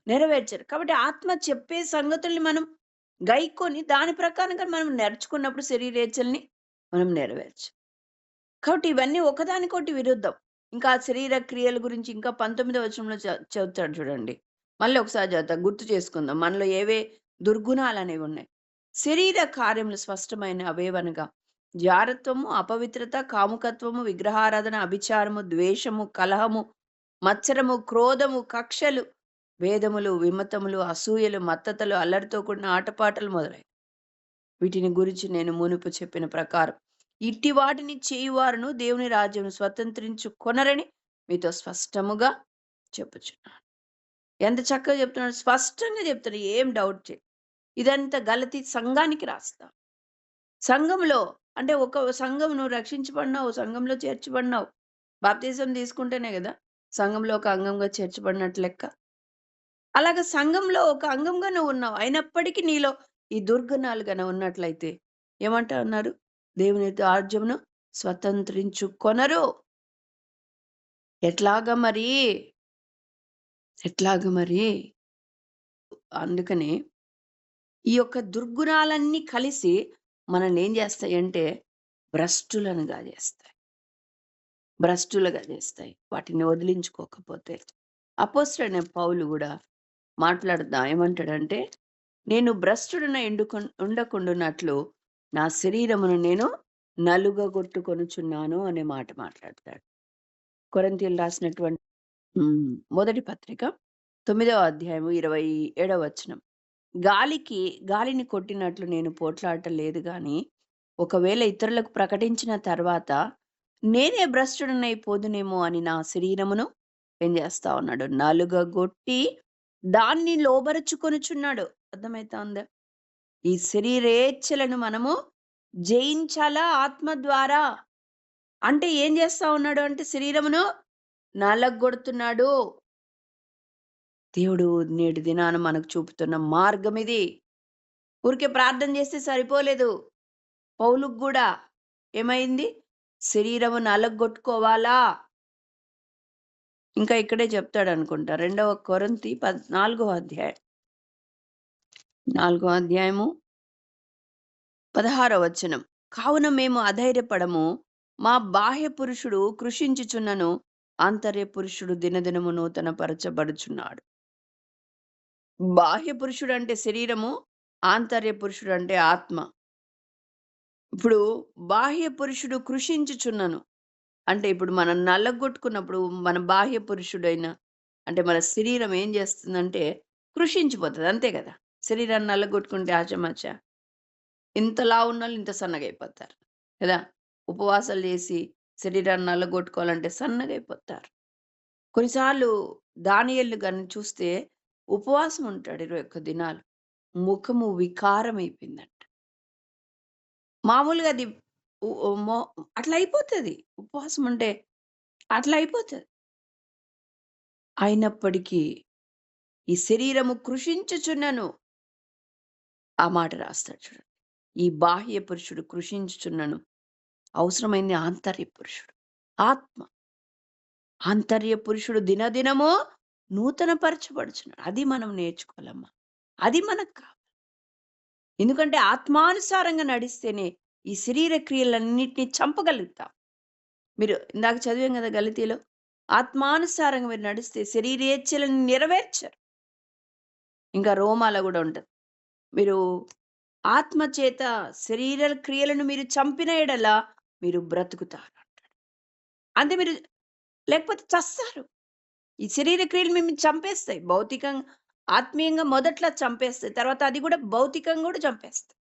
నెరవేర్చరు. కాబట్టి ఆత్మ చెప్పే సంగతుల్ని మనం గైకొని దాని ప్రకారంగా మనం నడుచుకున్నప్పుడు శరీరేచ్ఛల్ని మనం నెరవేర్చం. కాబట్టి ఇవన్నీ ఒకదానికొకటి విరుద్ధం. ఇంకా ఆ శరీర క్రియల గురించి ఇంకా 19వ వచనంలో చెబుతాడు చూడండి. మళ్ళీ ఒకసారి చదువుతా గుర్తు చేసుకుందాం. మనలో ఏవే దుర్గుణాలనేవి ఉన్నాయి. శరీర కార్యములు స్పష్టమైన అవేవనగా జారత్వము, అపవిత్రత, కాముకత్వము, విగ్రహారాధన, అభిచారము, ద్వేషము, కలహము, మత్సరము, క్రోధము, కక్షలు, భేదములు, విమతములు, అసూయలు, మత్తతలు, అల్లరితో కూడిన ఆటపాటలు మొదలైనవి. వీటిని గురించి నేను మునుపు చెప్పిన ప్రకారం ఇట్టి వాటిని చేయువారును దేవుని రాజ్యం స్వతంత్రించుకొనరని మీతో స్పష్టముగా చెప్పుచున్నాను. ఎంత చక్కగా చెప్తున్నాడు, స్పష్టంగా చెప్తాడు, ఏం డౌట్ చే. ఇదంతా గలతీ సంఘానికి రాస్తా. సంఘంలో అంటే ఒక సంఘం నువ్వు రక్షించబడినావు, సంఘంలో చేర్చబడినావు. బాప్తిజం తీసుకుంటేనే కదా సంఘంలో ఒక అంగంగా చేర్చబడినట్టు లెక్క. అలాగే సంఘంలో ఒక అంగంగా నువ్వు ఉన్నావు. అయినప్పటికీ నీలో ఈ దుర్గుణాలు గన ఉన్నట్లయితే ఏమంటా ఉన్నారు? దేవుని రాజ్యమును స్వతంత్రించుకొనరు. ఎట్లాగా మరి? ఎట్లాగా మరి? అందుకని ఈ యొక్క దుర్గుణాలన్నీ కలిసి మనల్ని ఏం చేస్తాయంటే భ్రష్టులనుగా చేస్తాయి. భ్రష్టులుగా చేస్తాయి. వాటిని వదిలించుకోకపోతే. అపోస్తలుడైన పౌలు కూడా మాట్లాడుతా ఏమంటాడంటే, నేను భ్రష్టుడన ఉండకుండునట్లు నా శరీరమును నేను నలుగగొట్టుకొనుచున్నాను అనే మాట మాట్లాడతాడు. కొరింథీయులు రాసినటువంటి మొదటి పత్రిక 9వ అధ్యాయము 27వ వచనం. గాలిని కొట్టినట్లు నేను పోట్లాడటం లేదు గాని, ఒకవేళ ఇతరులకు ప్రకటించిన తర్వాత నేనే భ్రష్టుడనైపోదునేమో అని నా శరీరమును ఏం చేస్తా ఉన్నాడు? నలుగగొట్టి దాన్ని లోబరుచుకొనుచున్నాడు. అర్థమైతా ఉందా? ఈ శరీరేచ్ఛలను మనము జయించాలా ఆత్మ ద్వారా. అంటే ఏం చేస్తా ఉన్నాడు అంటే శరీరమును నలగొడుతున్నాడు. దేవుడు నేటి దినాన మనకు చూపుతున్న మార్గం ఇది. ఊరికే ప్రార్థన చేస్తే సరిపోలేదు. పౌలుకు కూడా ఏమైంది? శరీరము నలగొట్టుకోవాలా. ఇంకా ఇక్కడే చెప్తాడు అనుకుంటా. 2వ కొరింథీ 4వ అధ్యాయం 4వ అధ్యాయము 16వ వచనం. కావున మేము అధైర్యపడము, మా బాహ్య పురుషుడు కృషించుచున్నను, ఆంతర్య పురుషుడు దినదినము నూతన పరచబడుచున్నాడు. బాహ్య పురుషుడు అంటే శరీరము, ఆంతర్య పురుషుడు అంటే ఆత్మ. ఇప్పుడు బాహ్య పురుషుడు కృషించుచున్నను అంటే ఇప్పుడు మనం నల్లగొట్టుకున్నప్పుడు మన బాహ్య పురుషుడైన అంటే మన శరీరం ఏం చేస్తుందంటే కృషించిపోతుంది. అంతే కదా. శరీరాన్ని నల్లగొట్టుకుంటే ఆచమచ్చ ఇంతలా ఉన్నోళ్ళు ఇంత సన్నగా అయిపోతారు కదా. ఉపవాసాలు చేసి శరీరాన్ని నల్లగొట్టుకోవాలంటే సన్నగా అయిపోతారు. కొన్నిసార్లు దానియేలు గాని చూస్తే ఉపవాసం ఉంటాడు 21 దినాలు. ముఖము వికారం అయిపోయిందంట. మామూలుగా అది అట్లా అయిపోతుంది. ఉపవాసం అంటే అట్లా అయిపోతుంది. అయినప్పటికీ ఈ శరీరము కృషించుచున్నను ఆ మాట రాస్తాడు చూడండి. ఈ బాహ్య పురుషుడు కృషించుచున్నను, అవసరమైంది ఆంతర్య పురుషుడు ఆత్మ. ఆంతర్య పురుషుడు దినదినము నూతన పరచబడుచున్నాడు. అది మనం నేర్చుకోవాలమ్మా. అది మనకు కావాలి. ఎందుకంటే ఆత్మానుసారంగా నడిస్తేనే ఈ శరీర క్రియలన్నింటినీ చంపగలుగుతాం. మీరు ఇందాక చదివాం కదా గలతీలో, ఆత్మానుసారంగా మీరు నడిస్తే శరీరేచ్ఛలను నెరవేర్చరు. ఇంకా రోమాలో కూడా ఉంటుంది, మీరు ఆత్మ చేత శరీర క్రియలను మీరు చంపిన ఎడల మీరు బ్రతుకుతారు అంటాడు. అంటే మీరు లేకపోతే చస్తారు. ఈ శరీర క్రియలు మేము చంపేస్తాయి. భౌతికంగా ఆత్మీయంగా మొదట్లో చంపేస్తాయి, తర్వాత అది కూడా భౌతికంగా కూడా చంపేస్తాయి.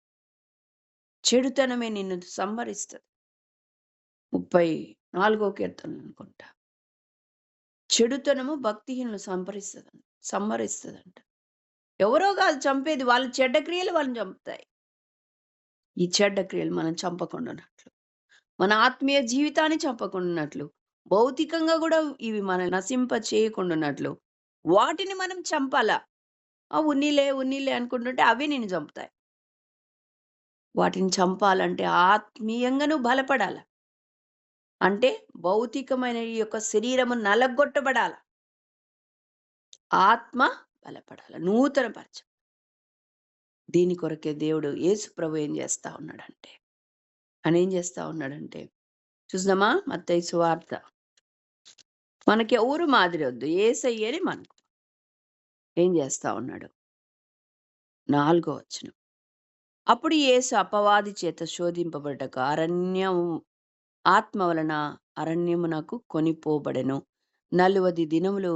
చెడుతనమే నిన్ను సంహరిస్తుంది. 34వ కీర్తన అనుకుంటా. చెడుతనము భక్తిహీనులు సంహరిస్తుంది. సంహరిస్తదంట. ఎవరో కాదు చంపేది. వాళ్ళ చెడ్డ క్రియలు వాళ్ళని చంపుతాయి. ఈ చెడ్డ క్రియలు మనం చంపకుండున్నట్లు. మన ఆత్మీయ జీవితాన్ని చంపకుండున్నట్లు. భౌతికంగా గూడా ఇవి మనల్ని నశింప చేయకుండున్నట్లు. వాటిని మనం చంపాలా. ఉన్నీలే, ఉన్నీలే అనుకుంటుంటే అవే నిన్ను చంపుతాయి. వాటిని చంపాలంటే ఆత్మీయంగా నువ్వు బలపడాల. అంటే భౌతికమైన ఈ యొక్క శరీరము నలగొట్టబడాల. ఆత్మ బలపడాల. నూతనపరచ. దీని కొరకే దేవుడు యేసు ప్రభు ఏం చేస్తా ఉన్నాడంటే, ఆయన ఏం చేస్తా ఉన్నాడంటే చూద్దామా మత్తయి సువార్త. మనకి ఎవరు మాదిరి వద్దు. యేసయ్యని మనకు ఏం చేస్తా ఉన్నాడు. 4వ వచనం. అప్పుడు యేసు అపవాది చేత శోధింపబడ్డక ఆత్మ వలన అరణ్యమునకు కొనిపోబడెను. 40 దినములు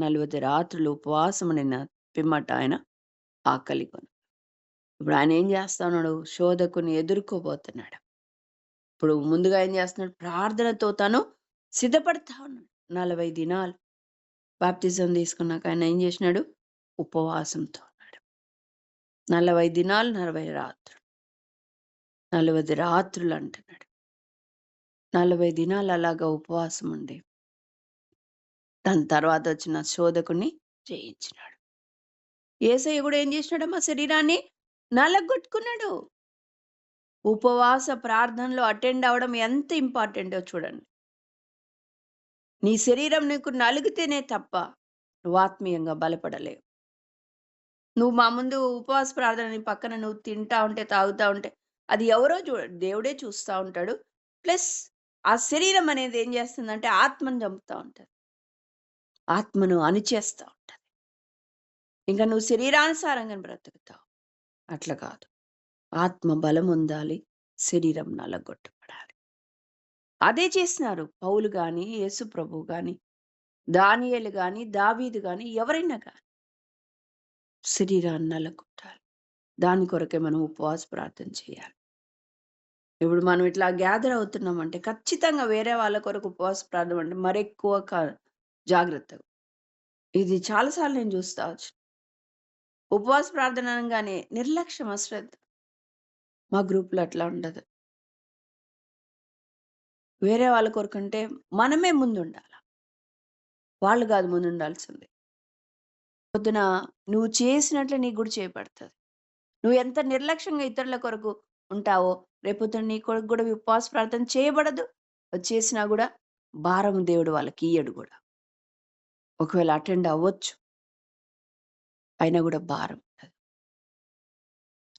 40 రాత్రులు ఉపవాసమునిన పిమ్మట ఆయన ఆకలి కొని. ఇప్పుడు ఆయన ఏం చేస్తా ఉన్నాడు. శోధకుని ఎదుర్కోబోతున్నాడు. ఇప్పుడు ముందుగా ఏం చేస్తున్నాడు. ప్రార్థనతో తను సిద్ధపడతా ఉన్నాడు. 40 దినాలు బాప్తిజం తీసుకున్నాక ఆయన ఏం చేసినాడు. ఉపవాసంతో ఉన్నాడు. 40 దినాలు 40 రాత్రులు 40 రాత్రులు అంటున్నాడు. 40 దినాలు అలాగా ఉపవాసం ఉండి దాని తర్వాత వచ్చిన శోధకుని జయించినాడు. యేసయ్య కూడా ఏం చేసినాడు. మా శరీరాన్ని నలగొట్టుకున్నాడు. ఉపవాస ప్రార్థనలో అటెండ్ అవ్వడం ఎంత ఇంపార్టెంటో చూడండి. నీ శరీరం నీకు నలిగితేనే తప్ప నువ్వు ఆత్మీయంగా బలపడలేవు. నువ్వు మా ముందు ఉపవాస ప్రార్థన నీ పక్కన నువ్వు తింటా ఉంటే తాగుతా ఉంటే అది ఎవరో దేవుడే చూస్తూ ఉంటాడు. ప్లస్ ఆ శరీరం అనేది ఏం చేస్తుందంటే ఆత్మను చంపుతూ ఉంటుంది. ఆత్మను అణిచేస్తూ ఉంటుంది. ఇంకా నువ్వు శరీరానుసారంగా బ్రతుకుతావు. అట్లా కాదు. ఆత్మ బలం ఉండాలి. శరీరం నలగొట్టబడాలి. అదే చేసినారు పౌలు గాని, యేసు ప్రభు గాని, దానియేలు గాని, దావీదు గాని, ఎవరైనా గాని శరీరాన్ని నలగొట్టాలి. దాని కొరకే మనం ఉపవాస ప్రార్థన చేయాలి. ఇప్పుడు మనం ఇట్లా గ్యాదర్ అవుతున్నామంటే ఖచ్చితంగా వేరే వాళ్ళ కొరకు ఉపవాస ప్రార్థన అంటే మరెక్కువ జాగ్రత్తగా. ఇది చాలాసార్లు నేను చూస్తా వచ్చు. ఉపవాస ప్రార్థన అనగానే నిర్లక్ష్యం, అశ్రద్ధ. మా గ్రూప్లో అట్లా ఉండదు. వేరే వాళ్ళ కొరకంటే మనమే ముందుండాలి. వాళ్ళు కాదు ముందుండాల్సింది. పొద్దున నువ్వు చేసినట్లు నీకు కూడా చేయబడుతుంది. నువ్వు ఎంత నిర్లక్ష్యంగా ఇతరుల కొరకు ఉంటావో రేపొద్దున నీ కొరకు కూడా ఉపవాస ప్రార్థన చేయబడదు. చేసినా కూడా భారం దేవుడు వాళ్ళకి ఇయ్యడు కూడా. ఒకవేళ అటెండ్ అవ్వచ్చు, అయినా కూడా భారం ఉంటుంది.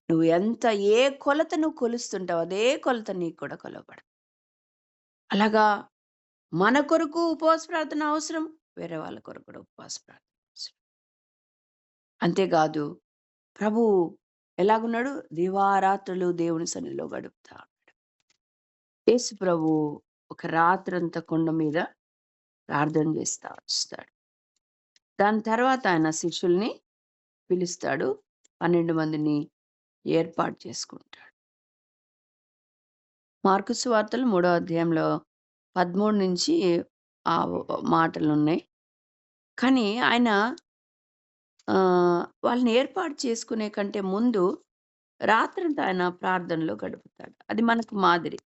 నువ్వు ఎంత ఏ కొలత నువ్వు కొలుస్తుంటావు అదే కొలత నీకు కూడా కొలవబడదు. అలాగా మన కొరకు ఉపవాస ప్రార్థన అవసరం, వేరే వాళ్ళ కొరకు కూడా ఉపవాస ప్రార్థన అవసరం. అంతేకాదు ప్రభు ఎలాగున్నాడు. దివారాత్రులు దేవుని సన్నిధిలో గడుపుతా ఉన్నాడు. యేసు ప్రభు ఒక రాత్రంతా కొండ మీద ప్రార్థన చేస్తా వస్తాడు. దాని తర్వాత ఆయన శిష్యుల్ని పిలుస్తాడు. 12 మందిని ఏర్పాటు చేసుకుంటాడు. మార్కు సువార్తలు 3వ అధ్యాయంలో 13 నుంచి ఆ మాటలు ఉన్నాయి. కానీ ఆయన వాళ్ళని ఏర్పాటు చేసుకునే కంటే ముందు రాత్రంతా ఆయన ప్రార్థనలో గడుపుతాడు. అది మనకు మాదిరి.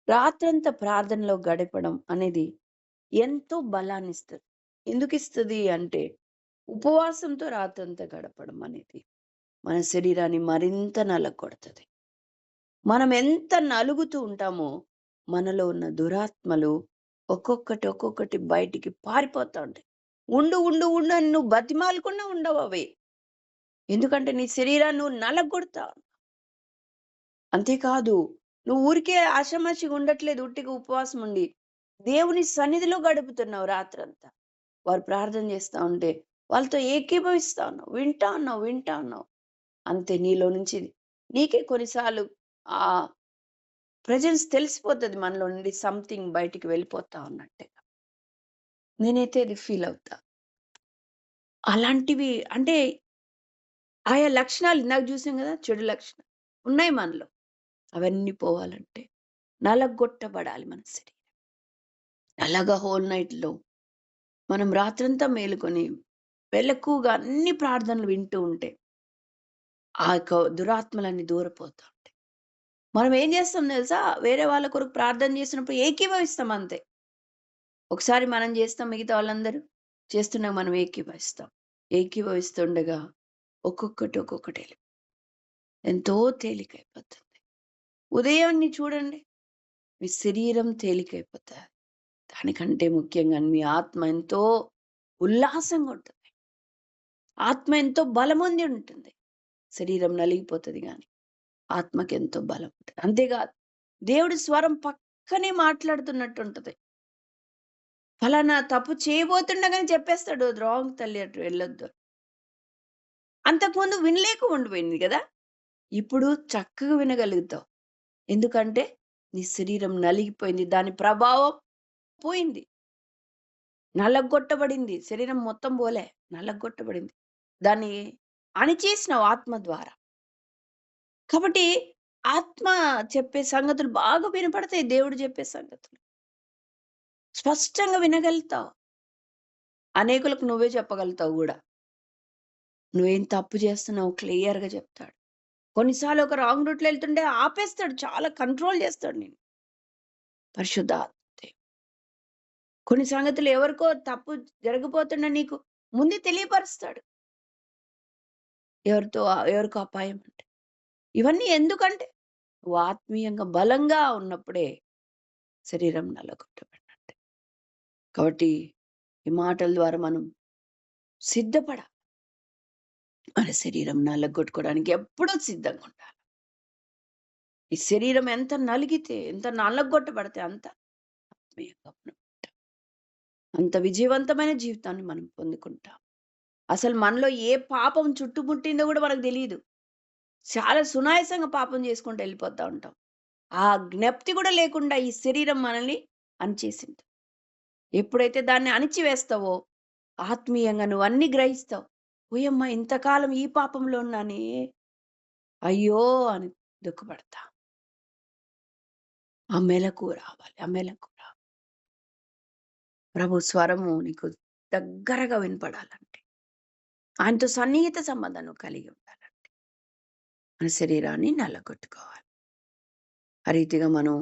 రాత్రంతా ప్రార్థనలో గడపడం అనేది ఎంతో బలాన్ని ఇస్తుంది. ఎందుకు ఇస్తుంది అంటే ఉపవాసంతో రాత్రంతా గడపడం అనేది మన శరీరాన్ని మరింత నలగొడుతుంది. మనం ఎంత నలుగుతూ ఉంటామో మనలో ఉన్న దురాత్మలు ఒక్కొక్కటి బయటికి పారిపోతా ఉంటాయి. ఉండు ఉండు ఉండు అని నువ్వు బతిమాలకుండా ఉండవు అవి. ఎందుకంటే నీ శరీరాన్ని నువ్వు నలగొడతావు. అంతేకాదు నువ్వు ఊరికే ఆషామాషిగా ఉండట్లేదు. ఉట్టిగా ఉపవాసం ఉండి దేవుని సన్నిధిలో గడుపుతున్నావు రాత్రంతా. వారు ప్రార్థన చేస్తా ఉంటే వాళ్ళతో ఏకీభవిస్తా ఉన్నావు, వింటా ఉన్నావు. అంతే నీలో నుంచి నీకే కొన్నిసార్లు ఆ ప్రెజెన్స్ తెలిసిపోతుంది. మనలో నుండి సంథింగ్ బయటికి వెళ్ళిపోతా ఉన్నట్టుగా నేనైతే ఇది ఫీల్ అవుతా. అలాంటివి అంటే ఆయా లక్షణాలు ఇందాక చూసాం కదా, చెడు లక్షణాలు ఉన్నాయి మనలో. అవన్నీ పోవాలంటే నలగొట్టబడాలి మన శరీరం. అలాగా హోల్ నైట్లో మనం రాత్రంతా మేలుకొని మెలకువగా అన్ని ప్రార్థనలు వింటూ ఉంటే ఆ యొక్క దురాత్మలన్నీ దూరపోతా ఉంటాయి. మనం ఏం చేస్తాం తెలుసా? వేరే వాళ్ళ కొరకు ప్రార్థన చేసినప్పుడు ఏకీభవిస్తాం అంతే. ఒకసారి మనం చేస్తాం, మిగతా వాళ్ళందరూ చేస్తున్నాక మనం ఏకీభవిస్తాం. ఏకీభవిస్తుండగా ఒక్కొక్కటి ఎంతో తేలికైపోతుంది. ఉదయాన్ని చూడండి, మీ శరీరం తేలికైపోతది. దానికంటే ముఖ్యంగా మీ ఆత్మ ఎంతో ఉల్లాసంగా ఉంటుంది. ఆత్మ ఎంతో బలమొంది ఉంటుంది. శరీరం నలిగిపోతది గానీ, ఆత్మకెంతో బలం ఉంటది. అంతేకాదు, దేవుడి స్వరం పక్కనే మాట్లాడుతున్నట్టుంటది. ఫలానా తప్పు చేయబోతుండగానే చెప్పేస్తాడు, రాంగ్ తల్లి అటు వెళ్ళొద్దు. అంతకుముందు వినలేక ఉండిపోయింది గదా! ఇప్పుడు చక్కగా వినగలుగుతావు. ఎందుకంటే నీ శరీరం నలిగిపోయింది. దాని ప్రభావం పోయింది. నలగొట్టబడింది. శరీరం మొత్తం పోలే. నలగొట్టబడింది. దాన్ని అణిచేసినావు ఆత్మ ద్వారా. కాబట్టి ఆత్మ చెప్పే సంగతులు బాగా వినపడతాయి. దేవుడు చెప్పే సంగతులు. స్పష్టంగా వినగలుగుతావు. అనేకులకు నువ్వే చెప్పగలుగుతావు గూడా. నువ్వేం తప్పు చేస్తున్నావు క్లియర్‌గా చెప్తాడు. కొన్నిసార్లు ఒక రాంగ్ రూట్‌లో ఎళ్తుంటే ఆపేస్తాడు. చాలా కంట్రోల్ చేస్తాడు నిన్ను. పరిశుద్ధాత్మ దేవుడు. కొన్ని సంగతులు ఎవరికో తప్పు జరగబోతున్న నీకు ముందే తెలియపరుస్తాడు. ఎవరికో అపాయం అంటే. ఇవన్నీ ఎందుకంటే నువ్వు ఆత్మీయంగా బలంగా ఉన్నప్పుడే శరీరం నలగొట్టబడినట్టే. కాబట్టి ఈ మాటల ద్వారా మనం సిద్ధపడాలి. మన శరీరం నలగొట్టుకోవడానికి ఎప్పుడూ సిద్ధంగా ఉండాలి. ఈ శరీరం ఎంత నలిగితే, ఎంత నలగొట్టబడితే అంత ఆత్మీయంగా మనం ఉంటాం. అంత విజయవంతమైన జీవితాన్ని మనం పొందుకుంటాం. అసలు మనలో ఏ పాపం చుట్టుముట్టిందో కూడా మనకు తెలీదు. చాలా సునాయాసంగా పాపం చేసుకుంటూ వెళ్ళిపోతా ఉంటాం. ఆ జ్ఞప్తి కూడా లేకుండా ఈ శరీరం మనల్ని అణిచేసింది. ఎప్పుడైతే దాన్ని అణిచివేస్తావో ఆత్మీయంగా నువ్వు అన్ని గ్రహిస్తావు. ఓయమ్మ, ఇంతకాలం ఈ పాపంలో ఉన్నానే, అయ్యో అని దుఃఖపడతా. ఆ మెలకువ రావాలి. ఆ మెలకువ రావాలి. ప్రభు స్వరము నీకు దగ్గరగా వినపడాలంటే, ఆయనతో సన్నిహిత సంబంధం నువ్వు కలిగి ఉండాలంటే మన శరీరాన్ని నల్లగొట్టుకోవాలి. ఆ రీతిగా మనం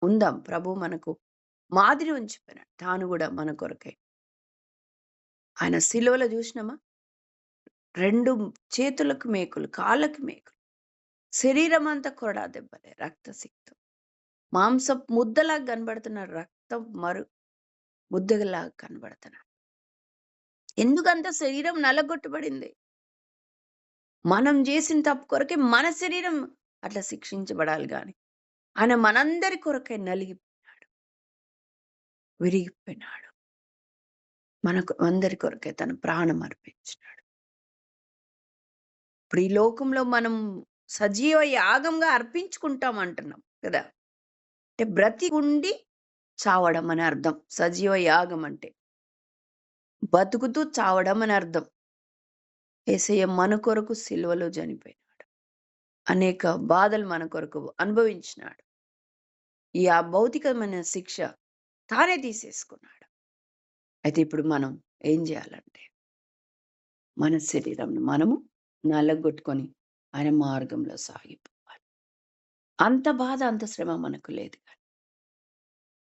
ఉందాం. ప్రభు మనకు మాదిరి ఉంచిపోయినాడు. తాను కూడా మన కొరకై ఆయన సిలువలో చూసినామా, 2 చేతులకు మేకులు, కాళ్ళకి మేకులు, శరీరం అంతా కొరడా దెబ్బలే, రక్తసిక్తం, మాంసపు ముద్దలాగా కనబడుతున్నాడు, రక్తం ముద్దలాగా కనబడుతున్నాడు. ఎందుకంత శరీరం నలగొట్టబడింది? మనం చేసిన తప్పు కొరకే మన శరీరం అట్లా శిక్షించబడాలి గాని, ఆయన మనందరి కొరకై నలిగిపోయినాడు, విరిగిపోయినాడు. మనకు అందరి కొరకే తన ప్రాణం అర్పించినాడు. ఇప్పుడు ఈ లోకంలో మనం సజీవ యాగంగా అర్పించుకుంటాం అంటున్నాం కదా. అంటే బ్రతికుండి చావడం అని అర్థం. సజీవ యాగం అంటే బతుకుతూ చావడం అని అర్థం. యేసయ్య మన కొరకు సిలువలో చనిపోయినాడు. అనేక బాధలు మన కొరకు అనుభవించినాడు. ఆ భౌతికమైన శిక్ష తానే తీసేసుకున్నాడు. అయితే ఇప్పుడు మనం ఏం చేయాలంటే, మన శరీరంను మనము నలగొట్టుకొని ఆయన మార్గంలో సాగిపోవాలి. అంత బాధ, అంత శ్రమ మనకు లేదు కానీ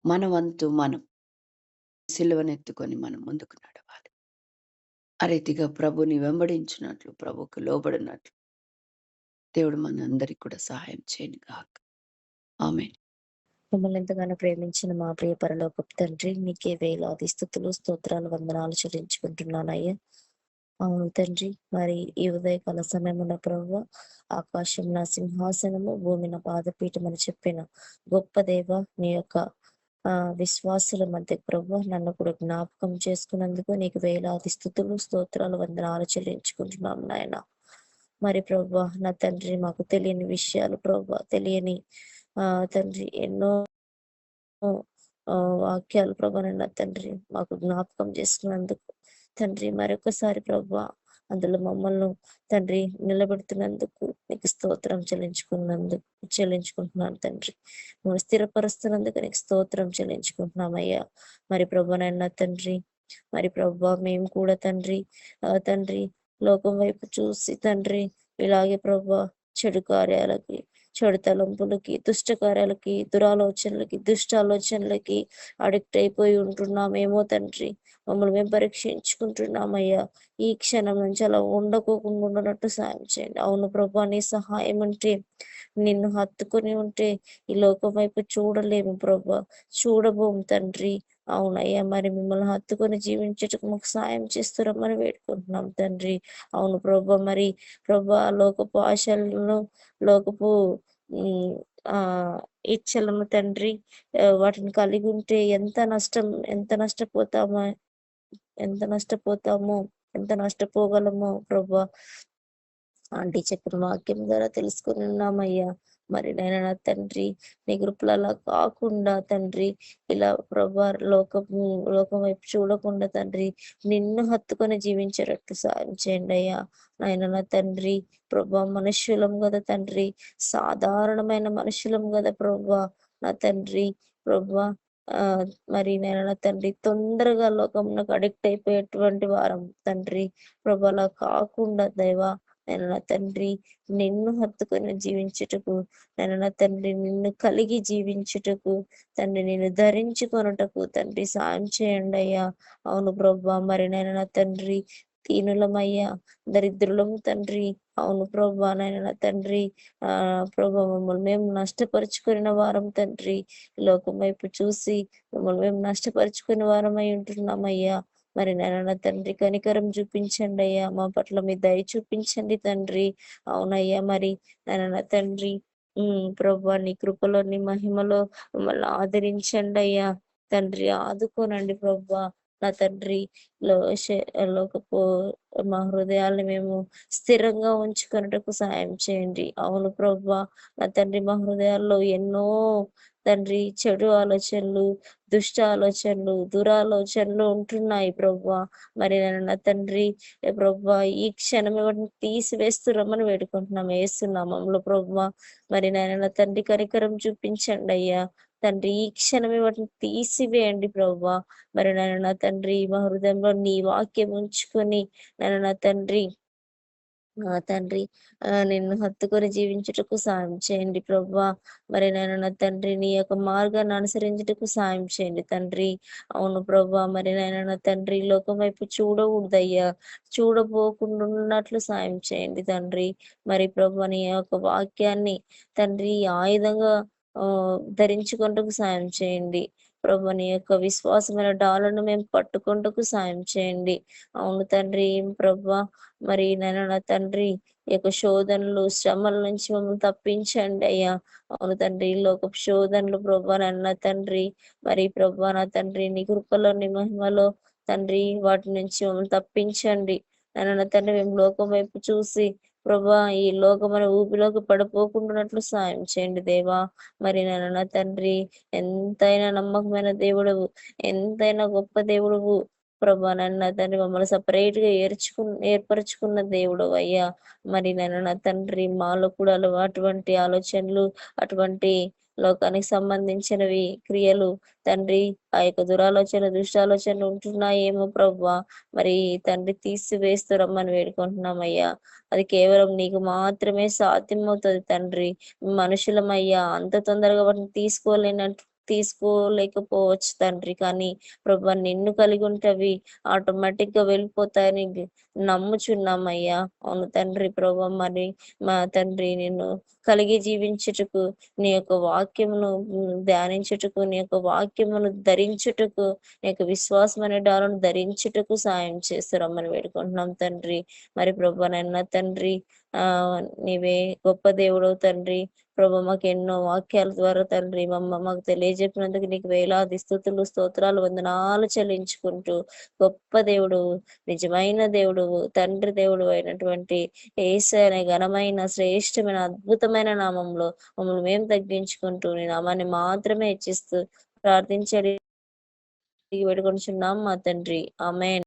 మన వంతు మనం సిలువనెత్తుకొని మనం ముందుకు నడవాలి. ఆ రీతిగా ప్రభుని వెంబడించినట్లు, ప్రభుకు లోబడినట్లు దేవుడు మనందరికి కూడా సహాయం చేయను గాక. ఆమేన్. మమ్మల్ని ఎంతగానో ప్రేమించిన మా ప్రియ పరలోకపు తండ్రి, నీకే వేలాది స్థుతులు, స్తోత్రాలు, వందనాలు చెల్లించుకుంటున్నానయ్యా. అవును తండ్రి, మరి ఈ ఉదయకాల సమయమున ప్రభువా, ఆకాశం నా సింహాసనము, భూమి నా పాదపీఠం అని చెప్పిన గొప్ప దేవ, నీ యొక్క విశ్వాసుల మధ్య ప్రభువా నన్ను కూడా జ్ఞాపకం చేసుకున్నందుకు నీకు వేలాది స్థుతులు, స్తోత్రాలు, వందనాలు చెల్లించుకుంటున్నాం నాయన. మరి ప్రభువా నా తండ్రి, మాకు తెలియని విషయాలు ప్రభువా, తెలియని తండ్రి ఎన్నో వాక్యాలు ప్రభా నా తండ్రి మాకు జ్ఞాపకం చేసుకున్నందుకు తండ్రి, మరొకసారి ప్రభా అందులో మమ్మల్ని తండ్రి నిలబెడుతున్నందుకు నీకు స్తోత్రం చెల్లించుకుంటున్నాను తండ్రి. నువ్వు స్థిరపరుస్తున్నందుకు నీకు స్తోత్రం చెల్లించుకుంటున్నామయ్యా. మరి ప్రభా నాయన తండ్రి, మరి ప్రభా మేము కూడా తండ్రి తండ్రి లోకం వైపు చూసి తండ్రి ఇలాగే ప్రభా చెడు కార్యాలకి, చెడు తలంపులకి, దుష్ట కార్యాలకి, దురాలోచనలకి, దుష్ట ఆలోచనలకి అడిక్ట్ అయిపోయి ఉంటున్నామేమో తండ్రి. మమ్మల్ని మేము పరీక్షించుకుంటున్నామయ్యా. ఈ క్షణం నుంచి అలా ఉండకోకుండా ఉండనట్టు సాయం చేయండి. అవును ప్రభా, నీ సహాయం ఉంటే, నిన్ను హత్తుకొని ఉంటే ఈ లోకం వైపు చూడలేము ప్రభా, చూడబోము తండ్రి. అవునయ్యా, మరి మిమ్మల్ని హత్తుకొని జీవించేటకు మాకు సాయం చేస్తురమ్మని వేడుకుంటున్నాం తండ్రి. అవును ప్రభా, మరి ప్రభా లోకపు ఆశలను, లోకపు ఆ ఇచ్చలను తండ్రి వాటిని కలిగి ఉంటే ఎంత నష్టపోతామో, ఎంత నష్టపోగలమో ప్రభా ఆంటీ చెప్పిన వాక్యం ద్వారా తెలుసుకుని ఉన్నామయ్యా. మరి నాయన నా తండ్రి, నీ కృపలు అలా కాకుండా తండ్రి, ఇలా ప్రభా లోకం వైపు చూడకుండా తండ్రి, నిన్ను హత్తుకొని జీవించేటట్టు సాయం చేయండి అయ్యా. నాయన నా తండ్రి, ప్రభా మనుష్యులం కదా తండ్రి, సాధారణమైన మనుషులం కదా ప్రభా నా తండ్రి. ప్రభా మరి నేను నా తండ్రి తొందరగా లోకంలోకి అడిక్ట్ అయిపోయేటువంటి వారం తండ్రి. ప్రభా అలా కాకుండా దైవా నేను నా తండ్రి నిన్ను హత్తుకొని జీవించుటకు, నేను నా తండ్రి నిన్ను కలిగి జీవించుటకు తండ్రి, నిన్ను ధరించుకొనుటకు తండ్రి సాయం చేయండి అయ్యా. అవును ప్రభా, మరి నేను నా తండ్రి దీనులమయ్యా, దరిద్రులము తండ్రి. అవును ప్రభా, నాయన నా తండ్రి ప్రభా మమ్మల్ని మేము నష్టపరుచుకున్న వారం తండ్రి. లోకం వైపు చూసి మమ్మల్ని మేము నష్టపరుచుకునే వారం అయి ఉంటున్నామయ్యా. మరి నాయన తండ్రి కనికరం చూపించండి అయ్యా, మా పట్ల మీ దయ చూపించండి తండ్రి. అవునయ్యా, మరి నాయన తండ్రి ప్రభా నీ కృపలో, నీ మహిమలో మమ్మల్ని ఆదరించండి అయ్యా తండ్రి. ఆదుకోనండి ప్రభా నా తండ్రి. లోకపు మా హృదయాల్ని మేము స్థిరంగా ఉంచుకున్నటకు సాయం చేయండి. అవును ప్రభా నా తండ్రి, మా హృదయాల్లో ఎన్నో తండ్రి చెడు ఆలోచనలు, దుష్ట ఆలోచనలు, దురాలోచనలు ఉంటున్నాయి ప్రభా. మరి నా తండ్రి ప్రభా ఈ క్షణం వాటిని తీసివేస్తురమ్మని వేడుకుంటున్నాం వేస్తున్నామంలో ప్రభా. మరి నా తండ్రి కనికరం చూపించండి అయ్యా తండ్రి. ఈ క్షణమే వాటిని తీసివేయండి ప్రభా. మరి నా తండ్రి మా హృదయంలో నీ వాక్యం ఉంచుకొని నా తండ్రి నిన్ను హత్తుకొని జీవించుటకు సాయం చేయండి ప్రభా. మరి నేను నా తండ్రి నీ యొక్క మార్గాన్ని అనుసరించుటకు సాయం చేయండి తండ్రి. అవును ప్రభా, మరి నేను నా తండ్రి లోకం వైపు చూడకూడదయ్యా, చూడబోకుండా ఉన్నట్లు సాయం చేయండి తండ్రి. మరి ప్రభా నీ యొక్క వాక్యాన్ని తండ్రి ఆయుధంగా ధరించుకుంటూ సాయం చేయండి ప్రభా. నీ యొక్క విశ్వాసమైన డాలను మేము పట్టుకుంటూ సాయం చేయండి. అవును తండ్రి ప్రభా, మరి నా తండ్రి ఈ యొక్క శోధనలు, శ్రమల నుంచి మమ్మల్ని తప్పించండి అయ్యా. అవును తండ్రి లోకపు శోధనలు ప్రభా నన్న తండ్రి, మరి ప్రభా నా తండ్రి నీ కృపలో, నీ మహిమలో తండ్రి వాటి నుంచి మమ్మల్ని తప్పించండి. నా తండ్రి మేము లోకం వైపు చూసి ప్రభా ఈ లోకమైన ఊపిలోకి పడిపోకుండానట్లు సాయం చేయండి దేవా. మరి నా తండ్రి ఎంతైనా నమ్మకమైన దేవుడవు, ఎంతైనా గొప్ప దేవుడవు ప్రభా. నన్ను తండ్రి మమ్మల్ని సపరేట్ గా ఏర్పరచుకున్న దేవుడు అయ్యా. మరి నన్ను నా తండ్రి మాలో కూడా అటువంటి ఆలోచనలు, అటువంటి లోకానికి సంబంధించినవి క్రియలు తండ్రి, ఆ యొక్క దురాలోచన, దుష్టాలోచనలు ఉంటున్నాయేమో ప్రభా. మరి తండ్రి తీసివేస్తూ రమ్మని వేడుకుంటున్నామయ్యా. అది కేవలం నీకు మాత్రమే సాధ్యమవుతుంది తండ్రి. మనుషులమయ్యా అంత తొందరగా వాటిని తీసుకోలేకపోవచ్చు తండ్రి. కానీ ప్రభా నిన్ను కలిగి ఉంటవి ఆటోమేటిక్ గా వెళ్ళిపోతాయని నమ్ముచున్నామయ్యా. అవును తండ్రి ప్రభా, మరి మా తండ్రి నిన్ను కలిగి జీవించుటకు, నీ యొక్క వాక్యమును ధ్యానించుటకు, నీ యొక్క వాక్యమును ధరించుటకు, నీ యొక్క విశ్వాసం అనే డాలను ధరించుటకు సాయం చేస్తారమ్మని వేడుకుంటున్నాం తండ్రి. మరి ప్రభా నన్న తండ్రి నీవే గొప్ప దేవుడు తండ్రి. ప్రభా మాకు ఎన్నో వాక్యాల ద్వారా తండ్రి మాకు తెలియజెప్పినందుకు నీకు వేలాది స్తుతులు, స్తోత్రాలు, వందనాలు చెల్లించుకుంటూ గొప్ప దేవుడు, నిజమైన దేవుడు, తండ్రి దేవుడు అయినటువంటి యేసు అనే ఘనమైన, శ్రేష్టమైన, అద్భుతమైన నామంలో మమ్మల్ని మేము తగ్గించుకుంటూ నీ నామాన్ని మాత్రమే హెచ్చిస్తూ ప్రార్థించడి వేడుకొనిచున్నాం మా తండ్రి. ఆమేన్.